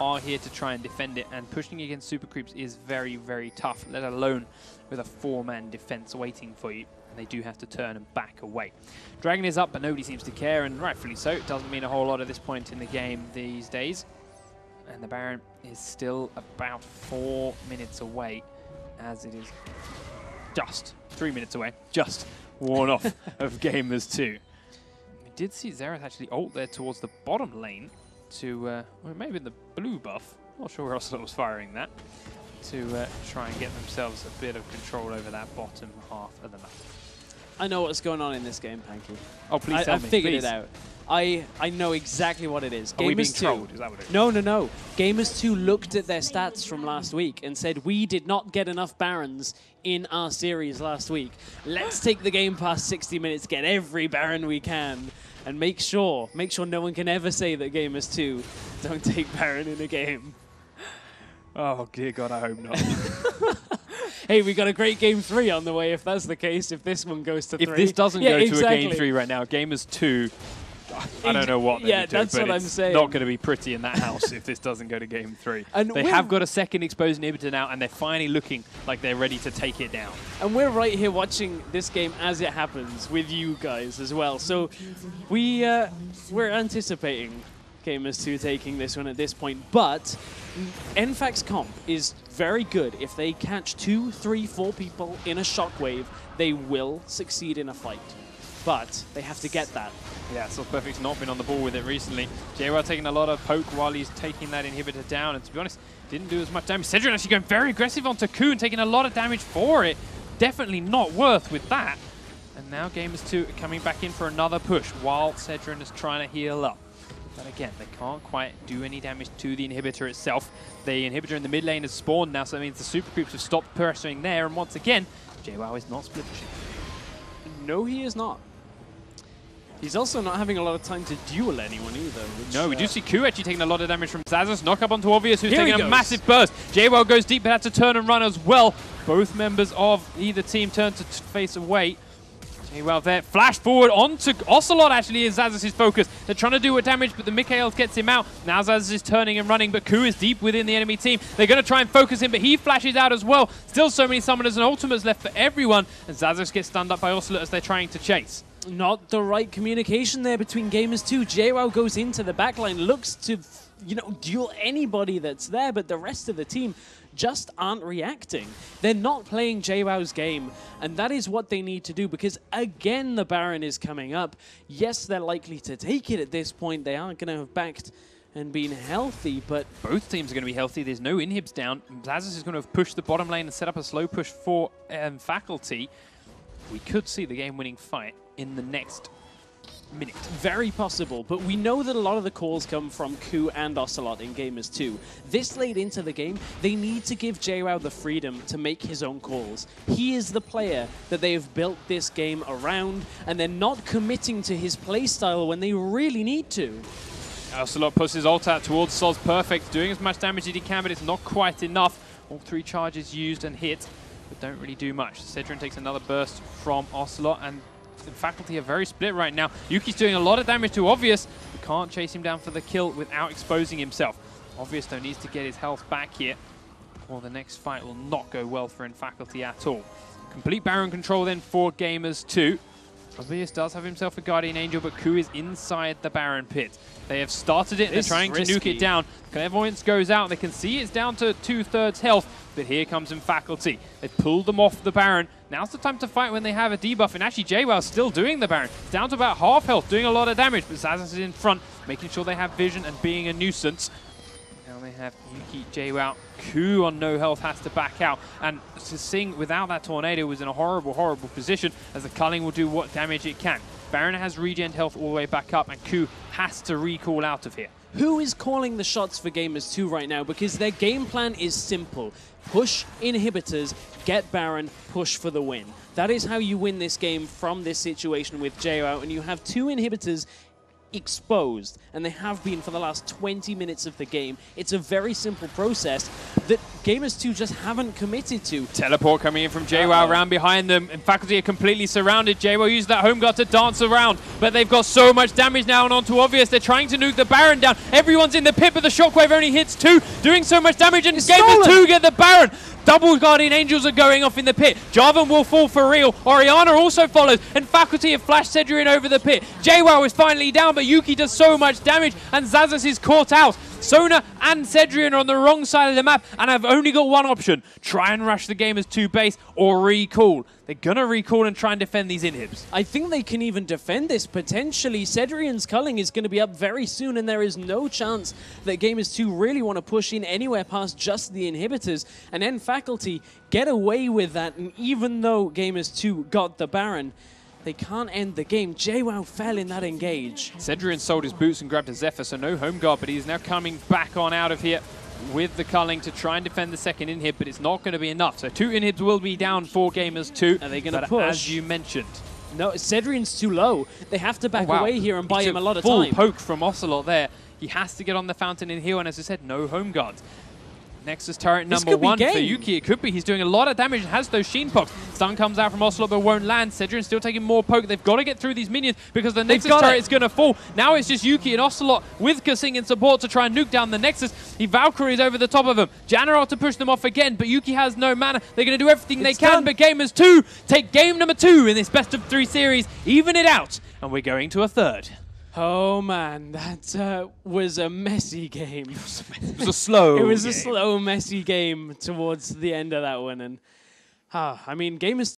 are here to try and defend it. And pushing against super creeps is very, very tough, let alone with a 4-man defense waiting for you. And they do have to turn and back away. Dragon is up, but nobody seems to care, and rightfully so. It doesn't mean a whole lot at this point in the game these days. And the Baron is still about 4 minutes away, as it is just 3 minutes away, just worn off of Gamers2. Did see Xerath actually ult there towards the bottom lane to, well, maybe the blue buff, not sure where else I was firing that, to try and get themselves a bit of control over that bottom half of the map. I know what's going on in this game, Panky. Oh, please tell me. I figured it out. I know exactly what it is. Are we being trolled? Is that what it is? No. Gamers2 looked at their stats from last week and said, we did not get enough Barons in our series last week. Let's take the game past 60 minutes, get every Baron we can, and make sure no one can ever say that Gamers2 don't take Baron in a game. Oh, dear God, I hope not. Hey, we got a great game 3 on the way if that's the case, if this one goes to 3. If this doesn't go to a game 3 right now, Gamers2, I don't know what they're doing, that's what I'm saying. Not going to be pretty in that house if this doesn't go to game 3. And they have got a second exposed inhibitor now, and they're finally looking like they're ready to take it down. And we're right here watching this game as it happens with you guys as well. So we're anticipating Gamers2 taking this one at this point, but NFAX comp is very good. If they catch 2, 3, 4 people in a shockwave, they will succeed in a fight. But they have to get that. Yeah, so Perfect's not been on the ball with it recently. JWoww taking a lot of poke while he's taking that inhibitor down, and to be honest, didn't do as much damage. Cedron actually going very aggressive onto Ku and taking a lot of damage for it. Definitely not worth with that. And now Gamers2 coming back in for another push while Cedron is trying to heal up. But again, they can't quite do any damage to the inhibitor itself. The inhibitor in the mid lane has spawned now, so that means the super creeps have stopped pressuring there, and once again, JWoww is not split pushing. No, he is not. He's also not having a lot of time to duel anyone either. No, we do see Ku actually taking a lot of damage from Zazas. Knock up onto Obvious, who's taking a massive burst. JWoww goes deep, but has to turn and run as well. Both members of either team turn to face away. Well, there, flash forward onto Ocelot actually is Xaxus' focus. They're trying to do a damage, but the Mikhails gets him out. Now Xaxus is turning and running, but Ku is deep within the enemy team. They're going to try and focus him, but he flashes out as well. Still so many summoners and ultimates left for everyone, and Xaxus gets stunned up by Ocelot as they're trying to chase. Not the right communication there between Gamers2. JWoww goes into the backline, looks to, duel anybody that's there, but the rest of the team just aren't reacting. They're not playing JWoww's game, and that is what they need to do, because again the Baron is coming up. Yes, they're likely to take it at this point. They aren't going to have backed and been healthy, but both teams are going to be healthy. There's no inhibs down. Xaxus is going to have pushed the bottom lane and set up a slow push for Faculty. We could see the game-winning fight in the next minute. Very possible, but we know that a lot of the calls come from Ku and Ocelot in Gamers2. This late into the game, they need to give JWoww the freedom to make his own calls. He is the player that they have built this game around, and they're not committing to his playstyle when they really need to. Ocelot puts his ult out towards Sol's Perfect, doing as much damage as he can, but it's not quite enough. All 3 charges used and hit, but don't really do much. Cedrian takes another burst from Ocelot, and the Faculty are very split right now. Yuki's doing a lot of damage to Obvious. We can't chase him down for the kill without exposing himself. Obvious, though, needs to get his health back here, or the next fight will not go well for Faculty at all. Complete Baron control then for Gamers2. Obvious does have himself a Guardian Angel, but Ku is inside the Baron pit. They have started it, they're trying to nuke it down. Clairvoyance goes out, they can see it's down to 2/3 health, but here comes Faculty. They've pulled them off the Baron. Now's the time to fight when they have a debuff, and actually JWoww's still doing the Baron. It's down to about half health, doing a lot of damage, but Xaxus is in front, making sure they have vision and being a nuisance. Now they have Yuki, JWoww, Ku on no health has to back out, and to Sing without that tornado was in a horrible, horrible position, as the culling will do what damage it can. Baron has regen health all the way back up, and Ku has to recall out of here. Who is calling the shots for Gamers2 right now? Because their game plan is simple. Push inhibitors, get Baron, push for the win. That is how you win this game from this situation with JWoww, and you have 2 inhibitors exposed, and they have been for the last 20 minutes of the game. It's a very simple process that Gamers2 just haven't committed to. Teleport coming in from JWoww around behind them, and Faculty are completely surrounded. JWoww used that home guard to dance around, but they've got so much damage now and onto Obvious. They're trying to nuke the Baron down. Everyone's in the pit, but the shockwave only hits 2, doing so much damage, and Gamers2 get the Baron. Double Guardian Angels are going off in the pit. Jarvan will fall for real. Orianna also follows, and Faculty have flashed Cedrian over the pit. JWoww is finally down, but Yuki does so much damage, and Xaxus is caught out. Sona and Cedrian are on the wrong side of the map, and have only got one option. Try and rush the Gamers2 base, or recall. They're going to recall and try and defend these inhibs. I think they can even defend this, potentially. Cedrian's culling is going to be up very soon, and there is no chance that Gamers2 really want to push in anywhere past just the inhibitors. And then Faculty get away with that, and even though Gamers2 got the Baron, they can't end the game. JWoww fell in that engage. Cedrian sold his boots and grabbed a Zephyr, so no home guard, but he's now coming back on out of here with the culling to try and defend the second inhib, but it's not going to be enough. So 2 inhibs will be down for Gamers2. Are they going to push? As you mentioned. No, Cedrian's too low. They have to back away here and buy him a lot of full time. Poke from Ocelot there. He has to get on the fountain and heal, and as I said, no home guards. Nexus turret number 1 for Yuki. It could be. He's doing a lot of damage and has those Sheen pokes. Stun comes out from Ocelot but won't land. Cedrian still taking more poke. They've got to get through these minions because the Nexus turret is going to fall. Now it's just Yuki and Ocelot with Kasing in support to try and nuke down the Nexus. He Valkyries over the top of him. Janarot to push them off again, but Yuki has no mana. They're going to do everything they can, but Gamers2 take game number 2 in this best of 3 series, even it out, and we're going to a third. Oh man, that was a messy game. It was a slow It was a slow, messy game towards the end of that one. And I mean, Gamers2